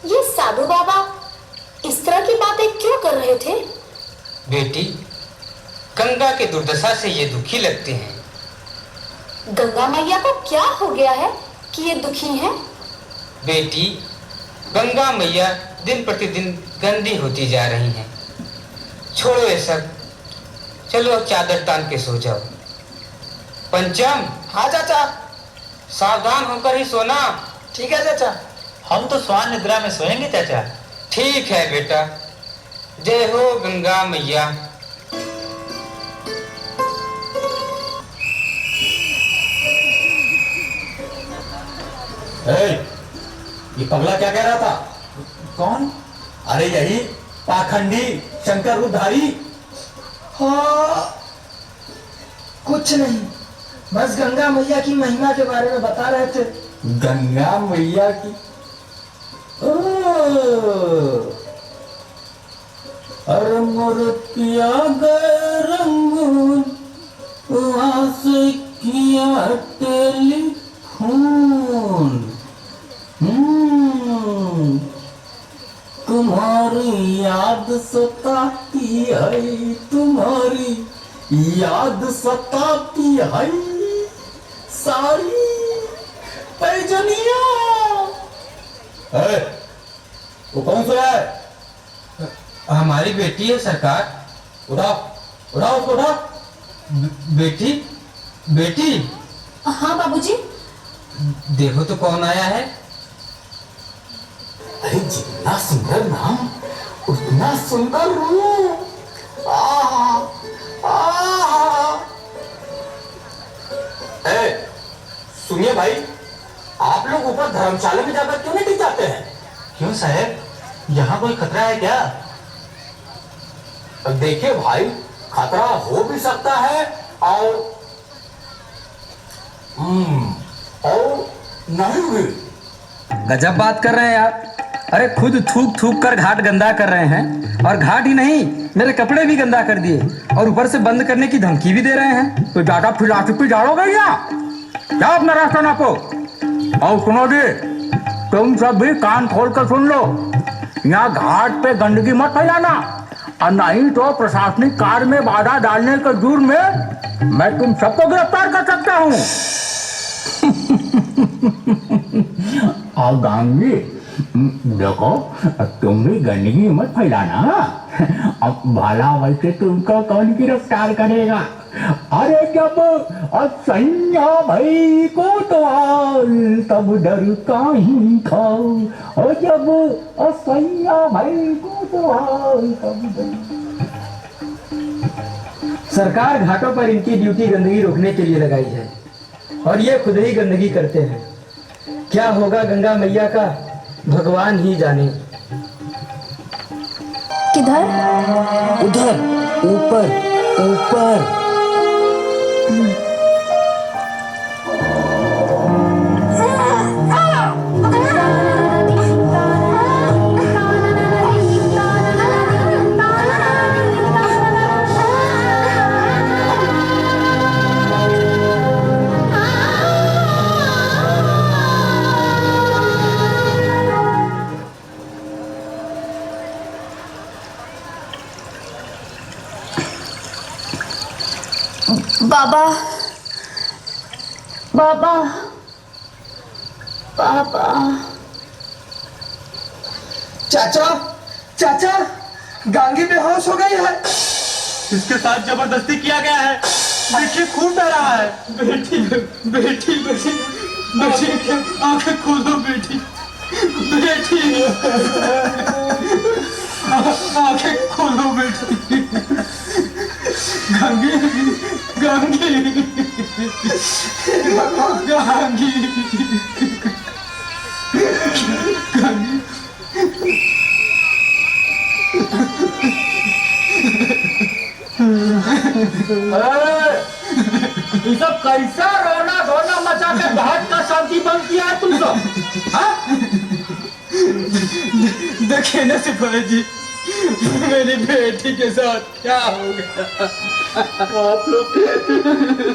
Speaker 15: ये साधु बाबा इस तरह की बातें क्यों कर रहे थे?
Speaker 10: बेटी, गंगा के दुर्दशा से ये दुखी लगते हैं।
Speaker 15: गंगा मैया को क्या हो गया है कि ये दुखी हैं?
Speaker 10: बेटी, गंगा मैया दिन प्रतिदिन गंदी होती जा रही हैं। छोड़ो ये सब, चलो चादर तान के सो जाओ। पंचम।
Speaker 16: हाँ चाचा।
Speaker 10: सावधान होकर ही सोना।
Speaker 16: ठीक है चाचा।
Speaker 12: हम तो स्वान निद्रा में सोएंगे चाचा।
Speaker 10: ठीक है बेटा। जय हो गंगा मैया।
Speaker 14: ये पगला क्या कह रहा था?
Speaker 12: कौन?
Speaker 14: अरे यही पाखंडी शंकर रूपधारी।
Speaker 11: हाँ, कुछ नहीं, बस गंगा मैया की महिमा के बारे में बता रहे थे।
Speaker 14: गंगा मैया की?
Speaker 17: अरे मूर्तिया गए रंगून, वहां से किया टेलीफोन। तुम्हारी याद सताती है, तुम्हारी याद सताती है, सारी पैजनिया।
Speaker 14: वो कौन सा है?
Speaker 10: हमारी बेटी है सरकार।
Speaker 14: उठाओ उठाओ उसको, उठाओ।
Speaker 10: बेटी, बेटी।
Speaker 15: हाँ बाबूजी।
Speaker 10: देखो तो कौन आया है।
Speaker 14: अरे जितना सुंदर नाम उतना सुंदर रूप। सुनिए भाई, आप लोग ऊपर धर्मशाला में जाकर क्यों नहीं टिक जाते हैं?
Speaker 12: क्यों साहब, यहाँ कोई खतरा है क्या?
Speaker 14: देखिए भाई, खतरा हो भी सकता है और नहीं भी।
Speaker 18: गजब बात कर रहे हैं यार। अरे खुद थूक थूक कर घाट गंदा कर रहे हैं, और घाट ही नहीं, मेरे कपड़े भी गंदा कर दिए, और ऊपर से बंद करने की धमकी भी दे रहे हैं। तो ज्यादा फिलॉसफी झाड़ोगे क्या अपना रास्ता नापो। और सुनो जी, तुम सब भी कान खोल कर सुन लो, यहाँ घाट पे गंदगी मत फैलाना, और नहीं तो प्रशासनिक कार्य में बाधा डालने के जुर्म में मैं तुम सबको गिरफ्तार कर सकता हूँ। और गांधी,
Speaker 19: देखो तुम भी गंदगी मत फैलाना। अब भला वैसे तुमको कौन गिरफ्तार करेगा? अरे जब असैया भाई को तो तब डर काहीं था, और जब असैया भाई को तो तब डर।
Speaker 18: सरकार घाटों पर इनकी ड्यूटी गंदगी रोकने के लिए लगाई है और ये खुद ही गंदगी करते हैं। क्या होगा गंगा मैया का भगवान ही जाने।
Speaker 8: किधर?
Speaker 18: उधर, ऊपर ऊपर।
Speaker 8: बाबा, बाबा, बाबा।
Speaker 11: चाचा, चाचा, गांगी बेहोश हो गई है।
Speaker 14: इसके साथ जबरदस्ती किया गया है। देखिए खून बह रहा है। बेटी, बेटी, बेटी, बेटी, आंखें खोलो बेटी, बेटी, आंखें खोलो बेटी। गांगी, गांगी, गांगी, गांगी।
Speaker 17: ये सब कैसा रोना धोना मचा के बहुत का शांति बंद किया है तुम सब?
Speaker 14: देखिए ना सिपाही जी, मेरी बेटी के साथ क्या हो गया। आप लोग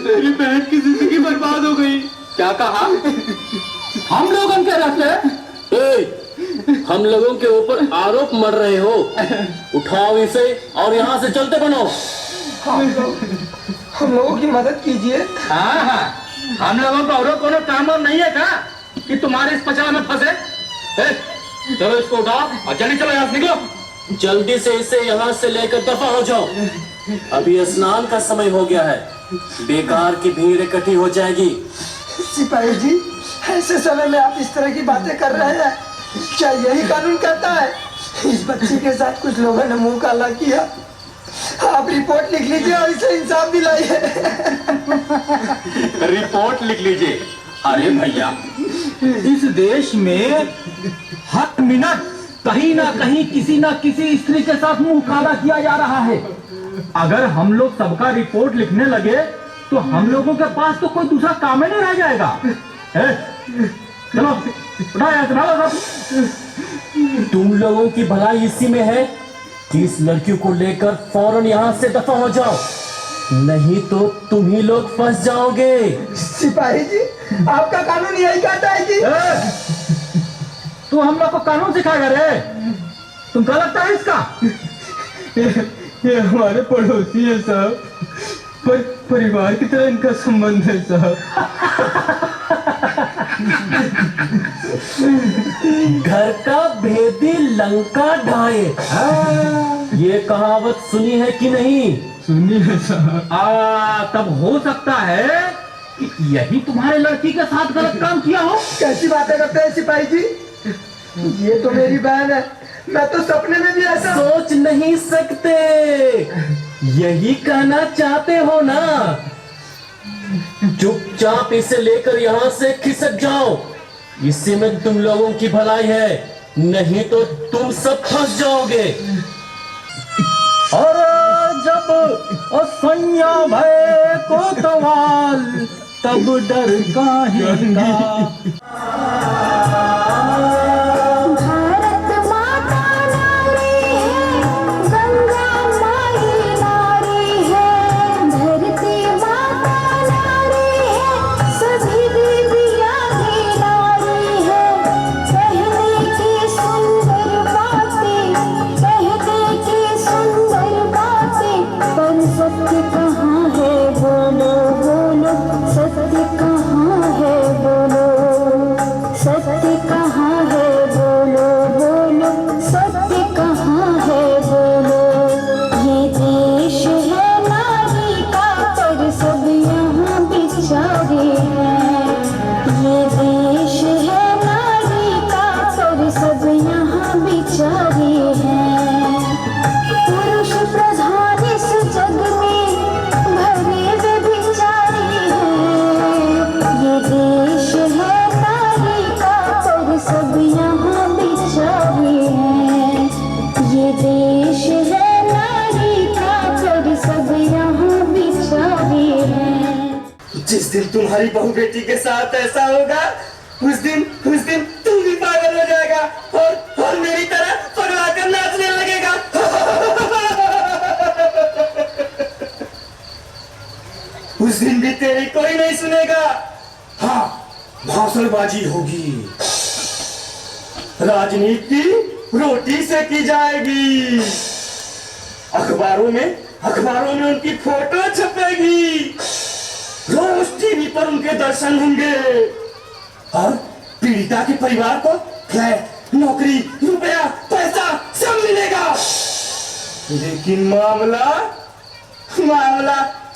Speaker 14: मेरी बहन की जिंदगी बर्बाद हो गई।
Speaker 20: क्या कहा? हम लोग उनके रहते हम लोगों के ऊपर आरोप मर रहे हो। उठाओ इसे और यहाँ से चलते बनो।
Speaker 11: हम लोगों की मदद कीजिए।
Speaker 20: हाँ हाँ, हम लोगों का और कोनो काम नहीं है क्या कि तुम्हारे इस पचड़ा में फंसे? चलो इसको उठाओ और जल्दी चलो यहाँ से निकलो। जल्दी से इसे यहाँ से लेकर दफा हो जाओ। अभी स्नान का समय हो गया है, बेकार की भीड़ इकट्ठी हो जाएगी।
Speaker 11: सिपाही जी, ऐसे समय में आप इस तरह की बातें कर रहे हैं, क्या यही कानून कहता है? इस बच्चे के साथ कुछ लोगों ने मुंह काला किया। आप रिपोर्ट लिख लीजिए और इसे इंसाफ दिलाइए।
Speaker 20: रिपोर्ट लिख लीजिए? अरे भैया,
Speaker 17: इस देश में हर मिनट कहीं ना कहीं किसी ना किसी स्त्री के साथ मुंह काला किया जा रहा है। अगर हम लोग सबका रिपोर्ट लिखने लगे तो हम लोगों के पास तो कोई दूसरा काम ही नहीं रह जाएगा। चलो
Speaker 20: तुम लोगों की भलाई इसी में है कि इस लड़की को लेकर फौरन यहाँ से दफा हो जाओ, नहीं तो तुम ही लोग फंस जाओगे।
Speaker 11: सिपाही जी, आपका कानून यही कहता है कि
Speaker 17: तू हम लोग को कानून सिखाएगा रे? तुम क्या लगता है इसका? ये हमारे पड़ोसी है साहब, पर परिवार की तरह इनका संबंध है साहब।
Speaker 20: घर का भेदी लंका ढाए, ये कहावत सुनी है कि नहीं?
Speaker 17: सुनी है साहब।
Speaker 20: तब हो सकता है कि यही तुम्हारे लड़की के साथ गलत काम किया हो।
Speaker 11: कैसी बातें करते हैं सिपाही जी? ये तो मेरी बहन है, मैं तो सपने में भी ऐसा
Speaker 20: सोच नहीं सकते, यही कहना चाहते हो ना? चुपचाप इसे लेकर यहाँ से खिसक जाओ, इसी में तुम लोगों की भलाई है, नहीं तो तुम सब फंस जाओगे।
Speaker 17: और जब असैया भय को तवाल, तब डर काहे का।
Speaker 14: तुम्हारी बहू बेटी के साथ ऐसा होगा, उस दिन तू भी पागल हो जाएगा और मेरी तरह पगला कर नाचने लगेगा। उस दिन भी तेरी कोई नहीं सुनेगा। हाँ, भाषणबाजी होगी, राजनीति रोटी से की जाएगी, अखबारों में उनकी फोटो छपेगी, रोज टीवी पर उनके दर्शन होंगे और पीड़िता के परिवार को फ्लैट, नौकरी, रुपया, पैसा सब मिलेगा। लेकिन मामला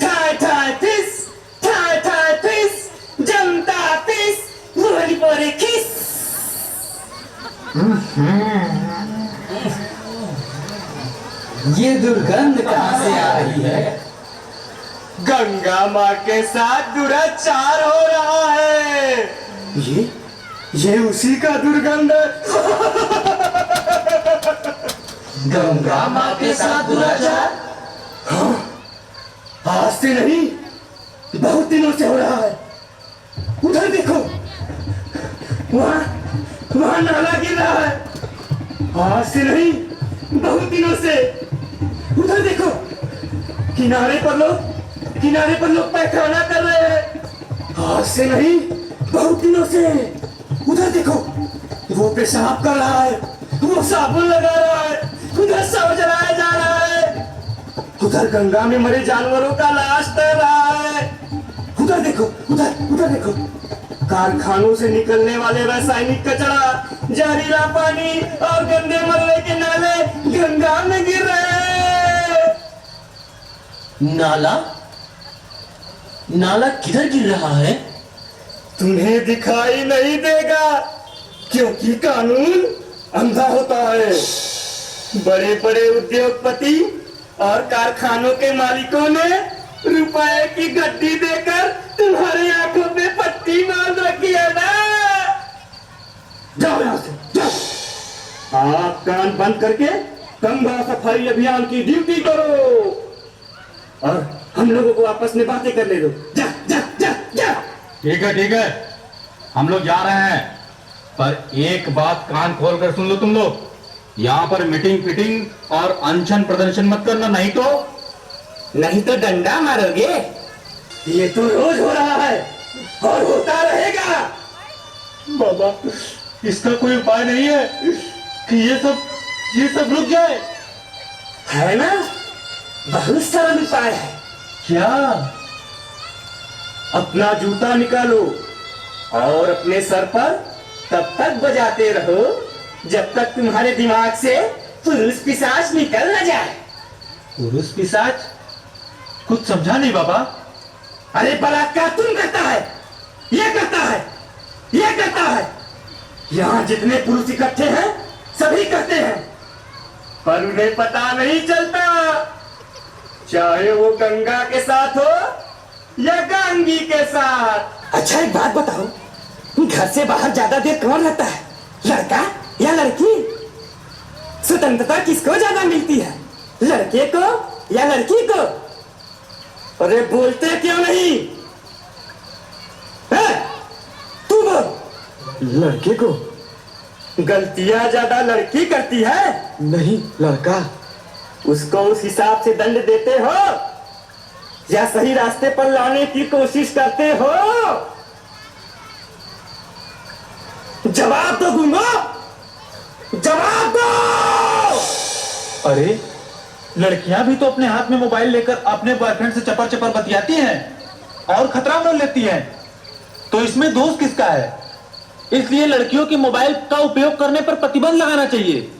Speaker 14: ठाई फिस, जनता फिस, रोहली पोरे किस।
Speaker 18: ये दुर्गंध कहाँ से आ रही है?
Speaker 14: गंगा माँ के साथ दुराचार हो रहा है। ये उसी का दुर्गंध।
Speaker 18: गंगा माँ के साथ दुराचार?
Speaker 14: हाँ, आज से नहीं, बहुत दिनों से हो रहा है। उधर देखो, वहाँ नाला गिर रहा है। आज से नहीं, बहुत दिनों से। उधर देखो, किनारे पर लोग पैखाना कर रहे हैं। आज से नहीं, बहुत दिनों से। उधर देखो, वो पेशाब कर रहा है, वो साबुन लगा रहा है, उधर शव जलाया जा रहा है, उधर गंगा में मरे जानवरों का लाश तैर रहा है। उधर देखो, उधर देखो, कारखानों से निकलने वाले रासायनिक कचरा, जहरीला पानी और गंदे मरने के नाले गंगा में गिर रहे हैं।
Speaker 20: नाला किधर गिर रहा है?
Speaker 14: तुम्हें दिखाई नहीं देगा, क्योंकि कानून अंधा होता है। बड़े बड़े उद्योगपति और कारखानों के मालिकों ने रुपए की गड्डी देकर तुम्हारी आंखों पे पट्टी बांध रखी है ना। जाओ यहां से, जाओ। आप कान बंद करके गंगा सफाई अभियान की ड्यूटी करो और हम लोगों को आपस में बातें करने दो। जा जा जा जा।
Speaker 17: ठीक है, हम लोग जा रहे हैं, पर एक बात कान खोल कर सुन लो तुम लोग। यहाँ पर मीटिंग फिटिंग और अनशन प्रदर्शन मत करना, नहीं तो
Speaker 14: डंडा मारोगे। ये तो रोज हो रहा है और होता रहेगा।
Speaker 17: बाबा, इसका कोई उपाय नहीं है कि ये सब रुक जाए?
Speaker 14: है ना, बहुत सरल उपाय है।
Speaker 17: क्या?
Speaker 14: अपना जूता निकालो और अपने सर पर तब तक बजाते रहो जब तक तुम्हारे दिमाग से पुरुष पिशाच निकल न जाए।
Speaker 17: पुरुष पिशाच? कुछ समझा नहीं बाबा।
Speaker 14: अरे बलात्कार तुम करता है, ये करता है। यहाँ जितने पुरुष इकट्ठे हैं सभी करते हैं, पर उन्हें पता नहीं चलता, चाहे वो गंगा के साथ हो या गांगी के साथ। अच्छा एक बात बताओ, घर से बाहर ज्यादा देर कौन रहता है, लड़का या लड़की? स्वतंत्रता किसको ज्यादा मिलती है, लड़के को या लड़की को? अरे बोलते क्यों नहीं है? तू बोल। लड़के को। गलतियां ज्यादा लड़की करती है, नहीं लड़का। उसको उस हिसाब से दंड देते हो या सही रास्ते पर लाने की कोशिश करते हो? जवाब दो गुंगो, जवाब दो।
Speaker 17: अरे लड़कियां भी तो अपने हाथ में मोबाइल लेकर अपने बॉयफ्रेंड से चपर चपर बतियाती हैं और खतरा मोल लेती हैं, तो इसमें दोष किसका है? इसलिए लड़कियों के मोबाइल का उपयोग करने पर प्रतिबंध लगाना चाहिए।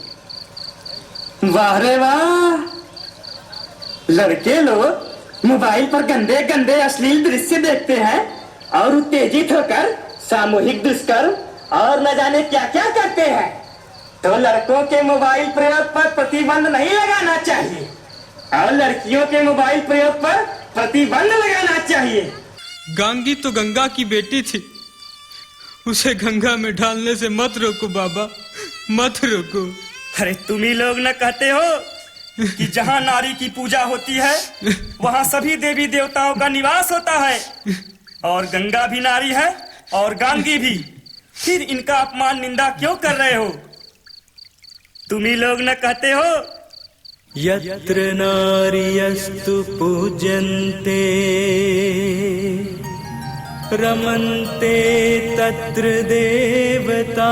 Speaker 14: वाह रे वाह, लड़के लोग मोबाइल पर गंदे गंदे अश्लील दृश्य देखते हैं और उत्तेजित होकर सामूहिक दुष्कर्म और न जाने क्या क्या करते हैं, तो लड़कों के मोबाइल प्रयोग पर प्रतिबंध नहीं लगाना चाहिए और लड़कियों के मोबाइल प्रयोग पर प्रतिबंध लगाना चाहिए।
Speaker 10: गांगी तो गंगा की बेटी थी, उसे गंगा में डालने से मत रोको बाबा, मत रोको।
Speaker 14: अरे तुम ही लोग न कहते हो कि जहाँ नारी की पूजा होती है वहाँ सभी देवी देवताओं का निवास होता है, और गंगा भी नारी है और गांगी भी, फिर इनका अपमान निंदा क्यों कर रहे हो? तुम ही लोग न कहते हो
Speaker 2: यत्र नार्यस्तु पूज्यन्ते रमन्ते तत्र देवता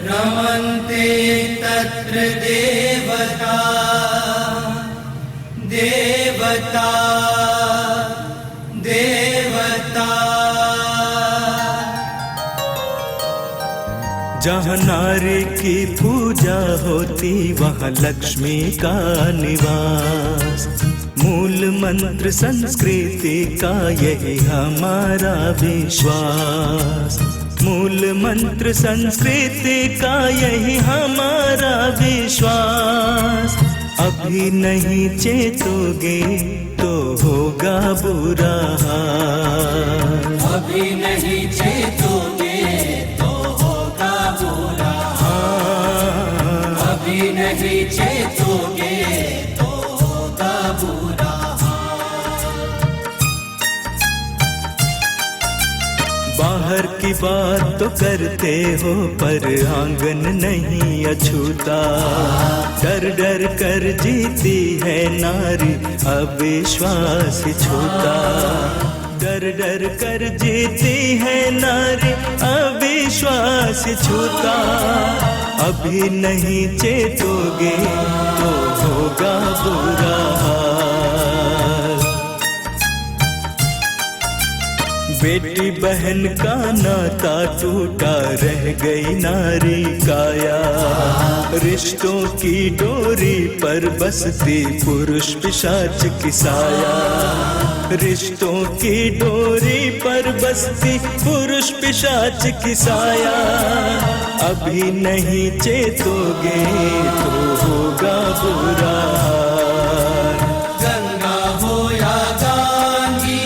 Speaker 7: रमन्ते तत्र देवता देवता देवता।
Speaker 2: जहाँ नारी की पूजा होती वहाँ लक्ष्मी का निवास। मूल मंत्र संस्कृति का यही हमारा विश्वास। मूल मंत्र संस्कृति का यही हमारा विश्वास। अभी नहीं चेतोगे तो होगा बुरा हाल।
Speaker 7: अभी नहीं चेतोगे तो होगा बुरा हाल। अभी नहीं चेतोगे तो होगा बुरा हाल।
Speaker 2: बाहर की बात तो करते हो पर आंगन नहीं अछूता। डर डर कर जीती है नारी अविश्वास छूता। डर डर कर जीती है नारी अविश्वास छूता। अभी नहीं चेतोगे तो होगा बुरा हाल। बेटी बहन का नाता टूटा रह गई नारी काया। रिश्तों की डोरी पर बसती पुरुष पिशाच की साया। रिश्तों की डोरी पर बसती पुरुष पिशाच की साया। अभी नहीं चेतोगे तो होगा बुरा हाल।
Speaker 7: गंगा हो या गांगी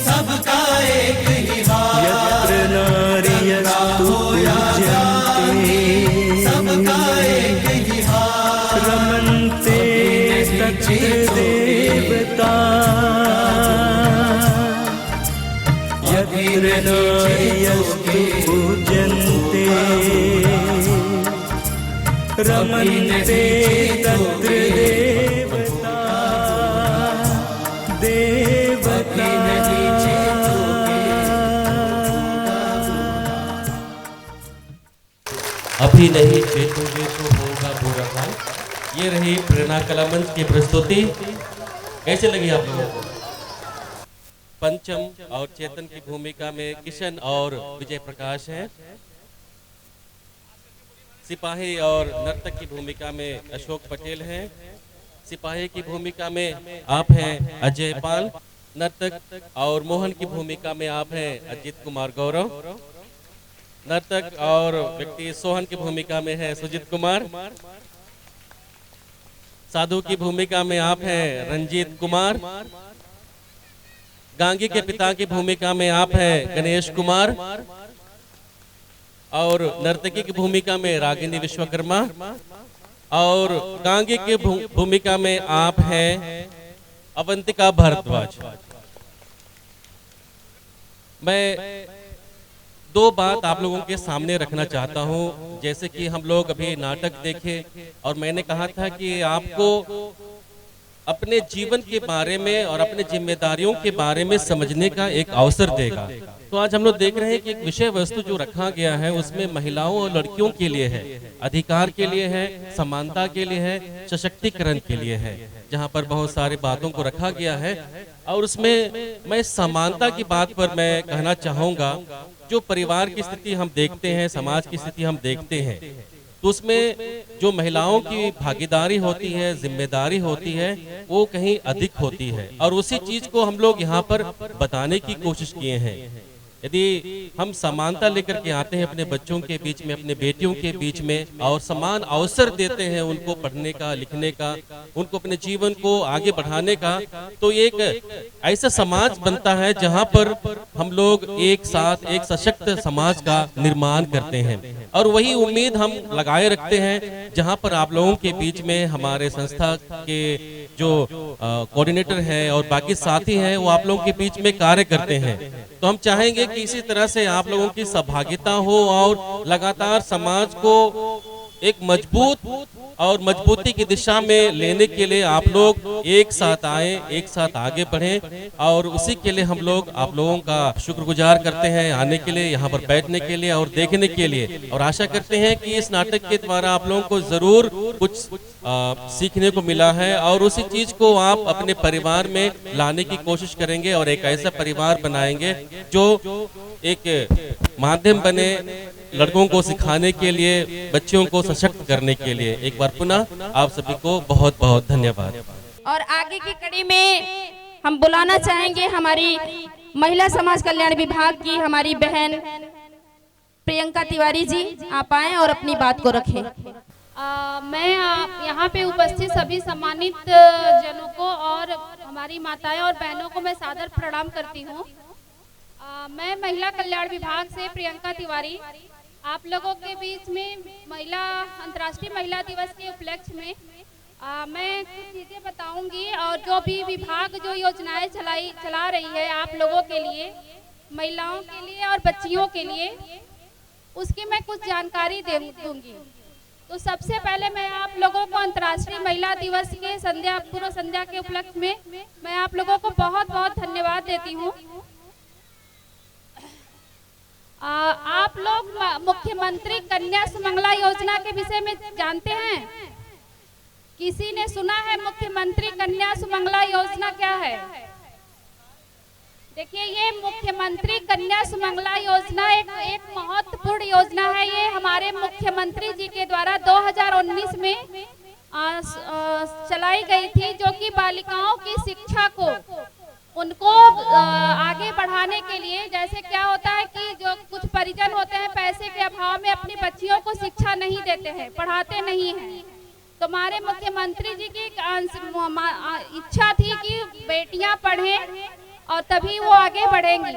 Speaker 7: सबका एक ही हाल।
Speaker 2: यत्र नार्यस्तु पूज्यन्ते
Speaker 7: सबका एक ही हाल।
Speaker 2: रमन्ते तत्र देवता यत्र नार्यस्तु पूज्यन्ते रमन्ते तत्र देवता देवता।
Speaker 6: अभी नहीं चेतोगे तो होगा बुरा हाल। ये रही प्रेरणा कला मंच की प्रस्तुति। कैसे लगी आप लोगों को? पंचम और चेतन की भूमिका में किशन और विजय प्रकाश हैं। सिपाही और नर्तक की भूमिका में अशोक पटेल हैं। सिपाही की भूमिका में आप हैं अजय पाल। नर्तक और मोहन की भूमिका में आप हैं अजीत कुमार गौरव। नर्तक और व्यक्ति सोहन की भूमिका में है सुजीत कुमार। साधु की भूमिका में आप हैं रंजीत कुमार। गांगी के पिता की भूमिका में आप हैं गणेश कुमार। और नर्तकी की भूमिका में रागिनी विश्वकर्मा। और गांगी की भूमिका में आप हैं अवंतिका भारद्वाज। मैं दो बात आप लोगों के सामने रखना चाहता हूं। जैसे कि हम लोग अभी नाटक देखे और मैंने कहा था कि आपको अपने जीवन के बारे में और अपने जिम्मेदारियों के बारे में समझने का एक अवसर देगा। तो आज हम लोग देख रहे हैं कि एक विषय वस्तु जो रखा गया है उसमें महिलाओं और लड़कियों के लिए है, अधिकार के लिए है, समानता के लिए है, सशक्तिकरण के लिए है, जहां पर बहुत सारी बातों को रखा गया है। और उसमें मैं समानता की बात पर मैं कहना चाहूँगा। जो परिवार की स्थिति हम देखते हैं, समाज की स्थिति हम देखते हैं, तो उसमें जो महिलाओं की भागीदारी होती है, जिम्मेदारी होती है, वो कहीं अधिक होती है। और उसी चीज को हम लोग यहाँ पर बताने की कोशिश किए हैं। यदि हम समानता लेकर के आते हैं अपने बच्चों के बीच में, अपने बेटियों के बीच में, और समान अवसर देते हैं उनको पढ़ने का, लिखने का, उनको अपने जीवन को आगे बढ़ाने का, तो एक ऐसा समाज बनता है जहां पर हम लोग एक साथ एक सशक्त समाज का निर्माण करते हैं। और वही उम्मीद हम लगाए रखते हैं जहां पर आप लोगों के बीच में हमारे संस्था के जो कोऑर्डिनेटर हैं और बाकी साथी हैं वो आप लोगों के बीच में कार्य करते हैं। तो हम चाहेंगे कि इसी तरह से आप लोगों की सहभागिता हो और लगातार समाज को एक मजबूत और मजबूती की दिशा में लेने के लिए आप लोग एक साथ आए, एक साथ आगे बढ़ें और उसी के लिए हम लोग आप लोगों का शुक्रगुजार करते हैं आने के लिए, यहाँ पर बैठने के लिए और देखने के लिए। और आशा करते हैं कि इस नाटक के द्वारा आप लोगों को जरूर कुछ सीखने को मिला है और उसी चीज को आप अपने परिवार में लाने की कोशिश करेंगे और एक ऐसा परिवार बनाएंगे जो एक माध्यम बने लड़कों को सिखाने के लिए, बच्चों को सशक्त करने के लिए। एक बार पुनः आप सभी को बहुत बहुत धन्यवाद।
Speaker 1: और आगे की कड़ी में हम बुलाना चाहेंगे हमारी महिला समाज कल्याण विभाग की हमारी बहन प्रियंका तिवारी जी। आप आए और अपनी बात को रखें।
Speaker 21: मैं यहाँ पे उपस्थित सभी सम्मानित जनों को और हमारी माताएं और बहनों को मैं सादर प्रणाम करती हूँ। मैं महिला कल्याण विभाग से प्रियंका तिवारी आप लोगों के बीच में अंतर्राष्ट्रीय महिला दिवस के उपलक्ष्य में मैं कुछ चीज़ें बताऊंगी और जो भी विभाग जो योजनाएं चला रही है आप लोगों के लिए, महिलाओं के लिए और बच्चियों के लिए, उसकी मैं कुछ जानकारी दूंगी। तो सबसे पहले मैं आप लोगों को अंतर्राष्ट्रीय महिला दिवस के पूर्व संध्या के उपलक्ष्य में मैं आप लोगों को बहुत बहुत धन्यवाद देती हूँ। आप लोग मुख्यमंत्री कन्या सुमंगला योजना के विषय में जानते हैं? किसी ने सुना है मुख्यमंत्री कन्या सुमंगला योजना क्या है? देखिए, ये मुख्यमंत्री कन्या सुमंगला योजना एक महत्वपूर्ण योजना है। ये हमारे मुख्यमंत्री जी के द्वारा 2019 में चलाई गई थी, जो कि बालिकाओं की शिक्षा को उनको आगे बढ़ाने के लिए, जैसे क्या होता है कि जो कुछ परिजन होते हैं पैसे के अभाव में अपनी बच्चियों को शिक्षा नहीं देते हैं, पढ़ाते नहीं हैं। तो हमारे मुख्यमंत्री जी की इच्छा थी कि बेटियां पढ़ें और तभी वो आगे बढ़ेंगी।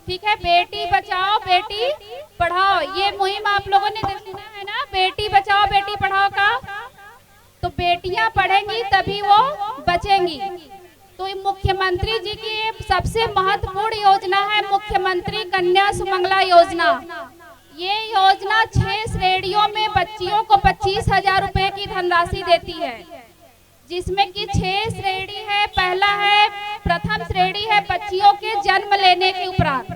Speaker 21: ठीक है, बेटी बचाओ बेटी पढ़ाओ, ये मुहिम आप लोगों ने सुना है ना, बेटी बचाओ बेटी पढ़ाओ का। तो बेटियां पढ़ेंगी तभी वो बचेंगी। तो मुख्यमंत्री जी की सबसे महत्वपूर्ण योजना है मुख्यमंत्री कन्या सुमंगला योजना। ये योजना 6 श्रेणियों में बच्चियों को 25,000 रुपए की धनराशि देती है, जिसमें कि 6 श्रेणी है। पहला है, प्रथम श्रेणी है बच्चियों के जन्म लेने के उपरांत।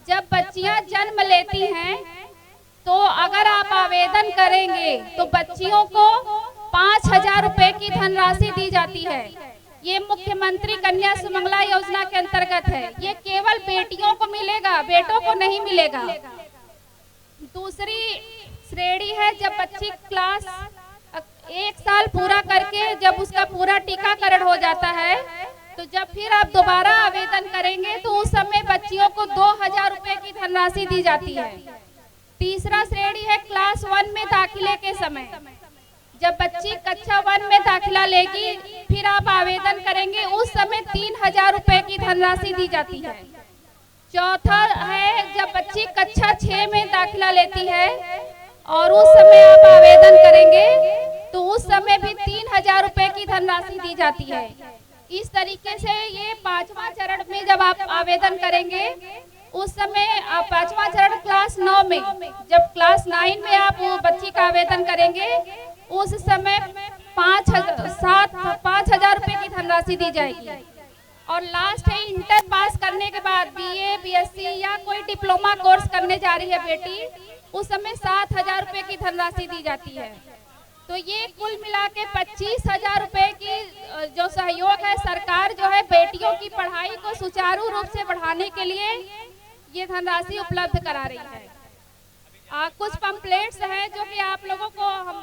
Speaker 21: जब बच्चियां जन्म लेती हैं तो अगर आप आवेदन करेंगे तो बच्चियों को 5,000 रुपए की धनराशि दी जाती है। ये मुख्यमंत्री कन्या सुमंगला योजना के अंतर्गत है। ये केवल बेटियों को मिलेगा, बेटों को नहीं मिलेगा। दूसरी श्रेणी है, जब बच्ची क्लास 1 साल पूरा करके जब उसका पूरा टीकाकरण हो जाता है तो जब फिर आप दोबारा आवेदन करेंगे तो उस समय बच्चियों को 2,000 रुपए की धनराशि दी जाती है। तीसरा श्रेणी है क्लास 1 में दाखिले के समय, जब बच्ची कक्षा 1 में दाखिला लेगी फिर आप आवेदन करेंगे उस समय 3,000 रुपए की धनराशि दी जाती है। चौथा है, जब बच्ची कक्षा 6 में दाखिला लेती है और उस समय आप आवेदन करेंगे तो उस समय भी 3,000 रुपए की धनराशि दी जाती है। इस तरीके से ये 5वां चरण में जब आप आवेदन करेंगे उस समय 5वां चरण क्लास 9 में, जब क्लास 9 में आप बच्ची का आवेदन करेंगे उस समय 5,000 रुपए की धनराशि दी जाएगी। और लास्ट है, इंटर पास करने के बाद BA, BSc या कोई डिप्लोमा कोर्स करने जा रही है बेटी, उस समय 7,000 रुपए की धनराशि दी जाती है। तो ये कुल मिला के 25,000 रुपए की जो सहयोग है सरकार जो है बेटियों की पढ़ाई को सुचारू रूप से बढ़ाने के लिए ये धनराशि उपलब्ध करा रही है। कुछ पंपलेट्स हैं जो कि आप लोगों को हम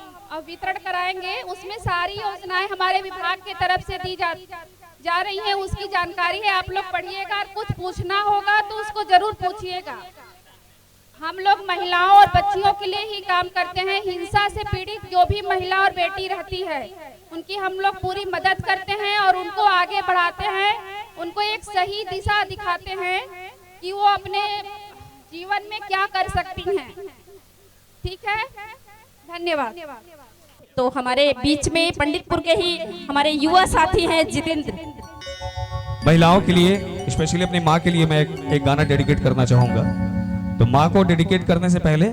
Speaker 21: वितरण कराएंगे, उसमें सारी योजनाएं हमारे विभाग की तरफ से दी जा रही हैं, उसकी जानकारी है। आप लोग पढ़िएगा, कुछ पूछना होगा तो उसको जरूर पूछिएगा। हम लोग महिलाओं और बच्चियों के लिए ही काम करते हैं। हिंसा से पीड़ित जो भी महिला और बेटी रहती है उनकी हम लोग पूरी मदद करते हैं और उनको आगे बढ़ाते हैं, उनको एक सही दिशा दिखाते हैं कि वो अपने जीवन में क्या कर सकती हैं। ठीक है, धन्यवाद।
Speaker 1: तो हमारे बीच में पंडितपुर के ही हमारे युवा साथी हैं जितेंद्र।
Speaker 5: महिलाओं के लिए, स्पेशली अपनी माँ के लिए मैं एक गाना डेडिकेट करना चाहूंगा। तो माँ को डेडिकेट करने से पहले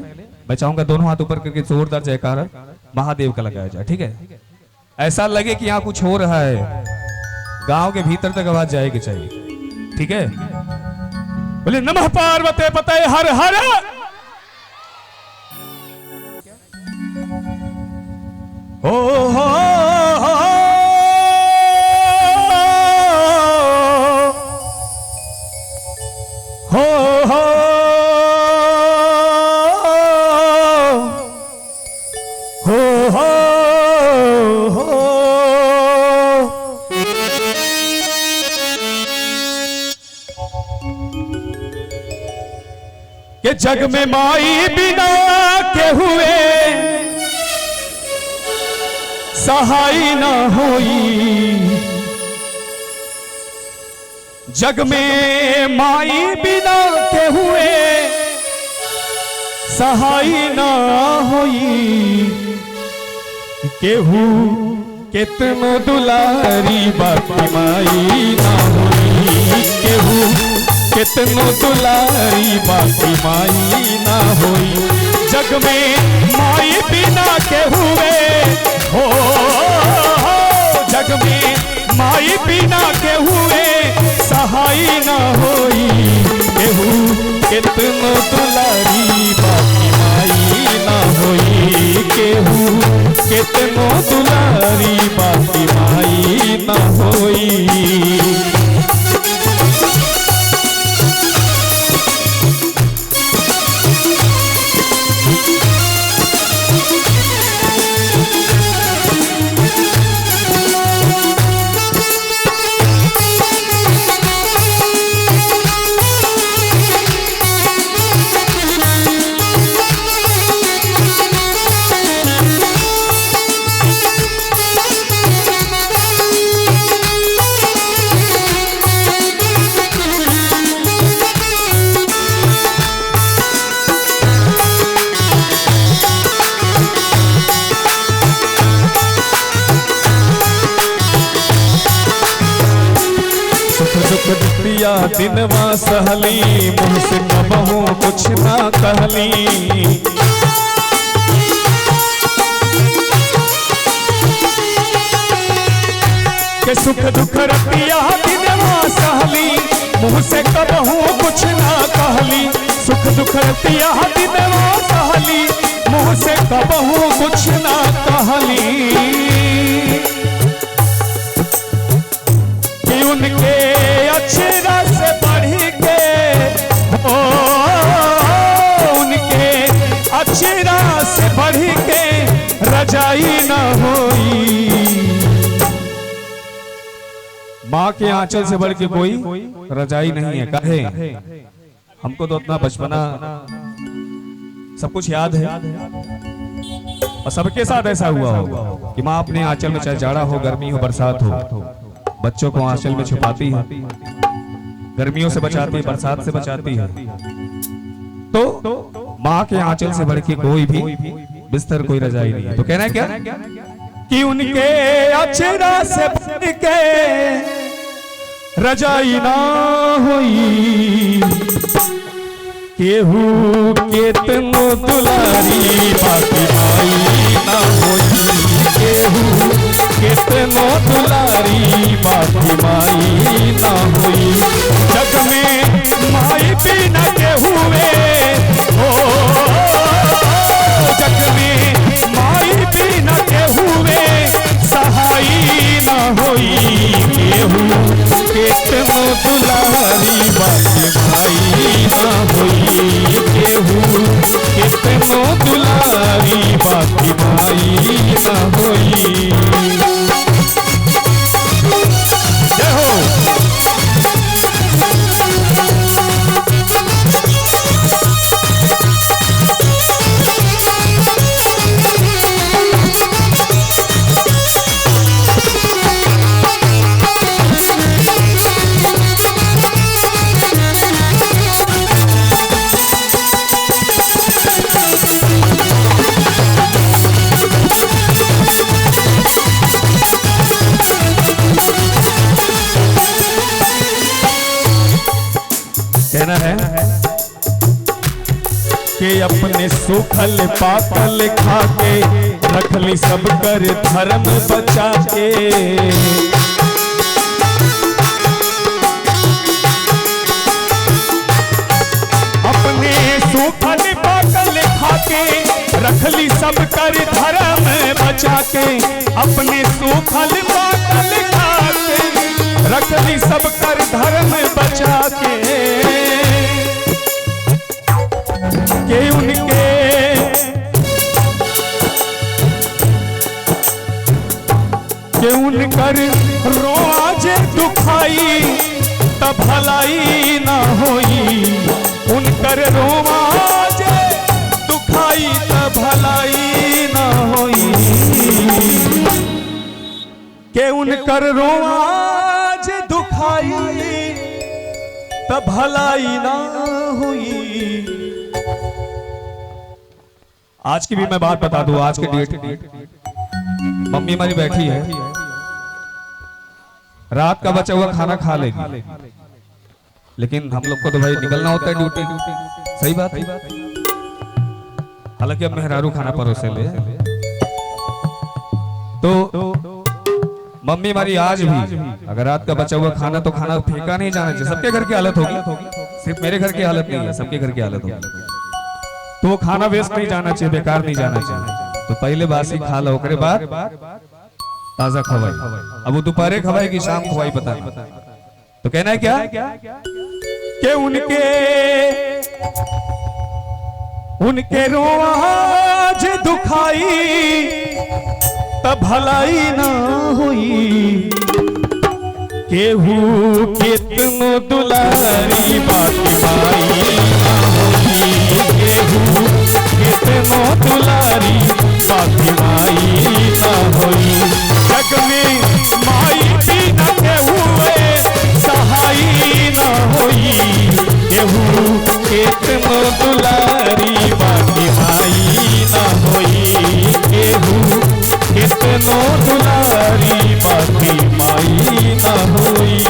Speaker 5: मैं चाहूंगा दोनों हाथ ऊपर करके जोरदार जयकारा महादेव का लगाया जाए, ठीक है? ऐसा लगे कि यहाँ कुछ हो रहा है, गांव के भीतर तक आवाज जाएगी चाहिए, ठीक है? बोले नमः पार्वती पते हर हर। हो हो हो हो हो हो हो के जग में माई बिना के हुए सहाय न होई, जग में माई बिना के हुए सहाय न होई, केहू कितनो दुलारी बाकी माई ना होई, केहू कितनो दुलारी बाकी माई ना होई, जग में माई बिना के हुए हो, जग में माई बिना के हुए सहाय ना होई, केहू कितनो दुलारी बाकी माई ना होई, केहू कितनो दुलारी बाकी माई ना होई। दिया दिनवा सहली, मुँह से कबहू कुछ ना कहली, के सुख दुख रतिया दिनवा सहली, मुँह से कबहू कुछ ना कहली, सुख दुख रतिया दिनवा सहली, मुँह से कबहू कुछ ना कहली, कि उनके अक्षरा से बढ़ के हो, उनके अक्षरा से बढ़ के रजाई न होई, माँ के आंचल से बढ़ के कोई रजाई नहीं है। कहे हमको तो अपना बचपना सब कुछ याद है, और सबके साथ ऐसा हुआ होगा कि माँ अपने आंचल में चाहे जाड़ा हो, गर्मी हो, बरसात हो, बच्चों को आंचल में छुपाती है, गर्मियों से बचाती है, बरसात से बचाती है। तो माँ के आंचल से बढ़ के कोई भी बिस्तर कोई रजाई नहीं है। तो कहना है क्या कि उनके अक्षरा से बढ़ के रजाई ना होई, केहू कितनो दुलारी बाकी माई ना होई, केहू कितनो दुलारी बाकी माई ना होई, जग में माई बिना के हुए हो, जग में माई बिना के हुए सहाय ना होई, केहू कितनो दुलारी बाकी माई ना होई, केहू कितनो दुलारी बाकी माई ना होई। कहना है कि अपने सूखल पाकल खाके रखली सब कर धर्म बचा के। अपने सूखल पाकल खाके रखली सब कर धर्म बचा के। अपने सूखल पाकल खाके रखली सब कर धर्म बचा के उनकर रोआज दुखाई तब भलाई ना होई। उनकर रोआज दुखाई तब भलाई ना होई। के उनकर रोआज दुखाई तब भलाई ना हुई। आज की भी मैं बात बता दूं, आज के डेट मम्मी हमारी बैठी है, रात का बचा हुआ खाना खा लेगी, लेकिन हम लोग को तो भाई निकलना होता है ड्यूटी। सही बात है। हालांकि अब मेहरारू खाना परोसे ले, तो मम्मी हमारी आज भी अगर रात का बचा हुआ खाना तो खाना फेंका नहीं जाना चाहिए। सबके घर की हालत होगी, सिर्फ मेरे घर की हालत नहीं है, सबके घर की हालत होगी। तो वो खाना वेस्ट नहीं जाना चाहिए, बेकार नहीं जाना चाहिए। तो पहले बासी खा लो, उसके बाद ताजा खवाई। अब वो दोपहर खवाई की शाम खवाई पता नहीं। तो कहना है क्या कि उनके रोआज दुखाई तब भलाई ना हुई। केहू कितनो दुलारी बाकी माई ना होई। केहू कितनो दुलारी बाकी माई ना होई। जग में माई भी न केहू सहाई ना होई। केहू कितनो दुलारी बाकी माई ना होई। केहू कितनो दुलारी बाकी माई ना होई।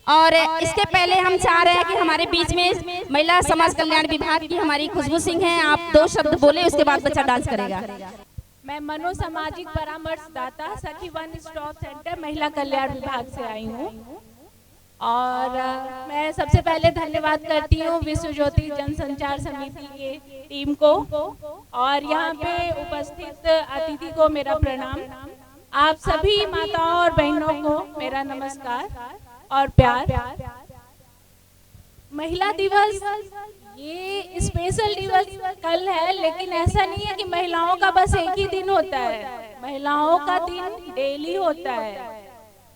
Speaker 1: और इसके पहले हम चाह रहे हैं कि हमारे बीच में महिला समाज कल्याण विभाग की हमारी खुशबू सिंह हैं। आप 2 शब्द बोले, उसके बाद बच्चा डांस करेगा।
Speaker 3: मैं मनोसामाजिक परामर्शदाता सखी वन स्टॉप सेंटर महिला कल्याण विभाग से आई हूँ और मैं सबसे पहले धन्यवाद करती हूँ विश्व ज्योति जनसंचार समिति के टीम को और यहाँ पे उपस्थित अतिथि को मेरा प्रणाम। आप सभी माताओं और बहनों को मेरा नमस्कार और प्यार। महिला दिवस ये स्पेशल दिवस कल है, लेकिन ऐसा नहीं है कि महिलाओं का बस एक ही दिन होता है। महिलाओं का दिन डेली होता है।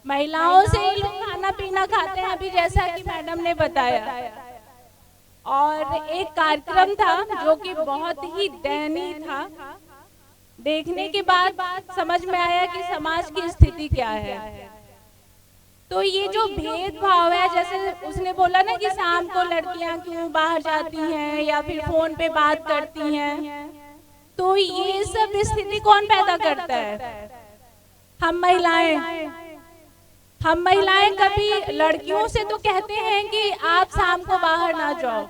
Speaker 3: महिलाओं से ही लोग खाना पीना खाते हैं, अभी जैसा कि मैडम ने बताया। और एक कार्यक्रम था जो कि बहुत ही दयनीय था। देखने के बाद समझ में आया कि समाज की स्थिति क्या है। तो ये जो भेदभाव है, जैसे उसने बोला ना कि शाम को लड़कियां क्यों बाहर जाती हैं या फिर फोन पे बात करती हैं, तो ये सब स्थिति कौन पैदा करता है? हम महिलाएं कभी लड़कियों से तो कहते हैं कि आप शाम को बाहर ना जाओ,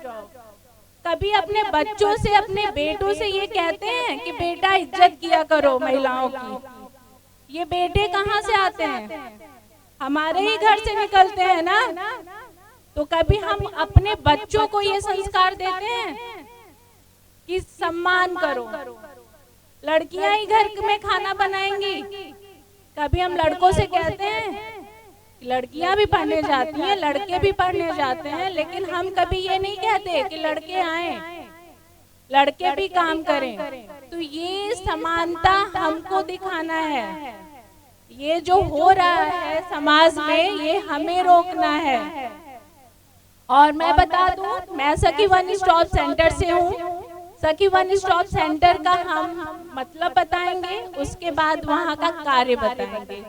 Speaker 3: कभी अपने बच्चों से, अपने बेटों से ये कहते हैं कि बेटा इज्जत किया करो महिलाओं की। ये बेटे कहाँ से आते हैं? हमारे ही घर से निकलते हैं ना। तो कभी हम अपने बच्चों को ये संस्कार देते हैं कि सम्मान करो, लड़कियां ही घर में खाना बनाएंगी। कभी हम लड़कों से कहते हैं, लड़कियां भी पढ़ने जाती हैं, लड़के भी पढ़ने जाते हैं, लेकिन हम कभी ये नहीं कहते कि लड़के आए, लड़के भी काम करें। तो ये समानता हमको दिखाना है। ये जो हो रहा है समाज में, ये हमें रोकना है। और मैं बता दूं, मैं सखी वन स्टॉप सेंटर से हूँ। सखी वन स्टॉप सेंटर का हम मतलब बताएंगे, उसके बाद वहाँ का कार्य बताएंगे।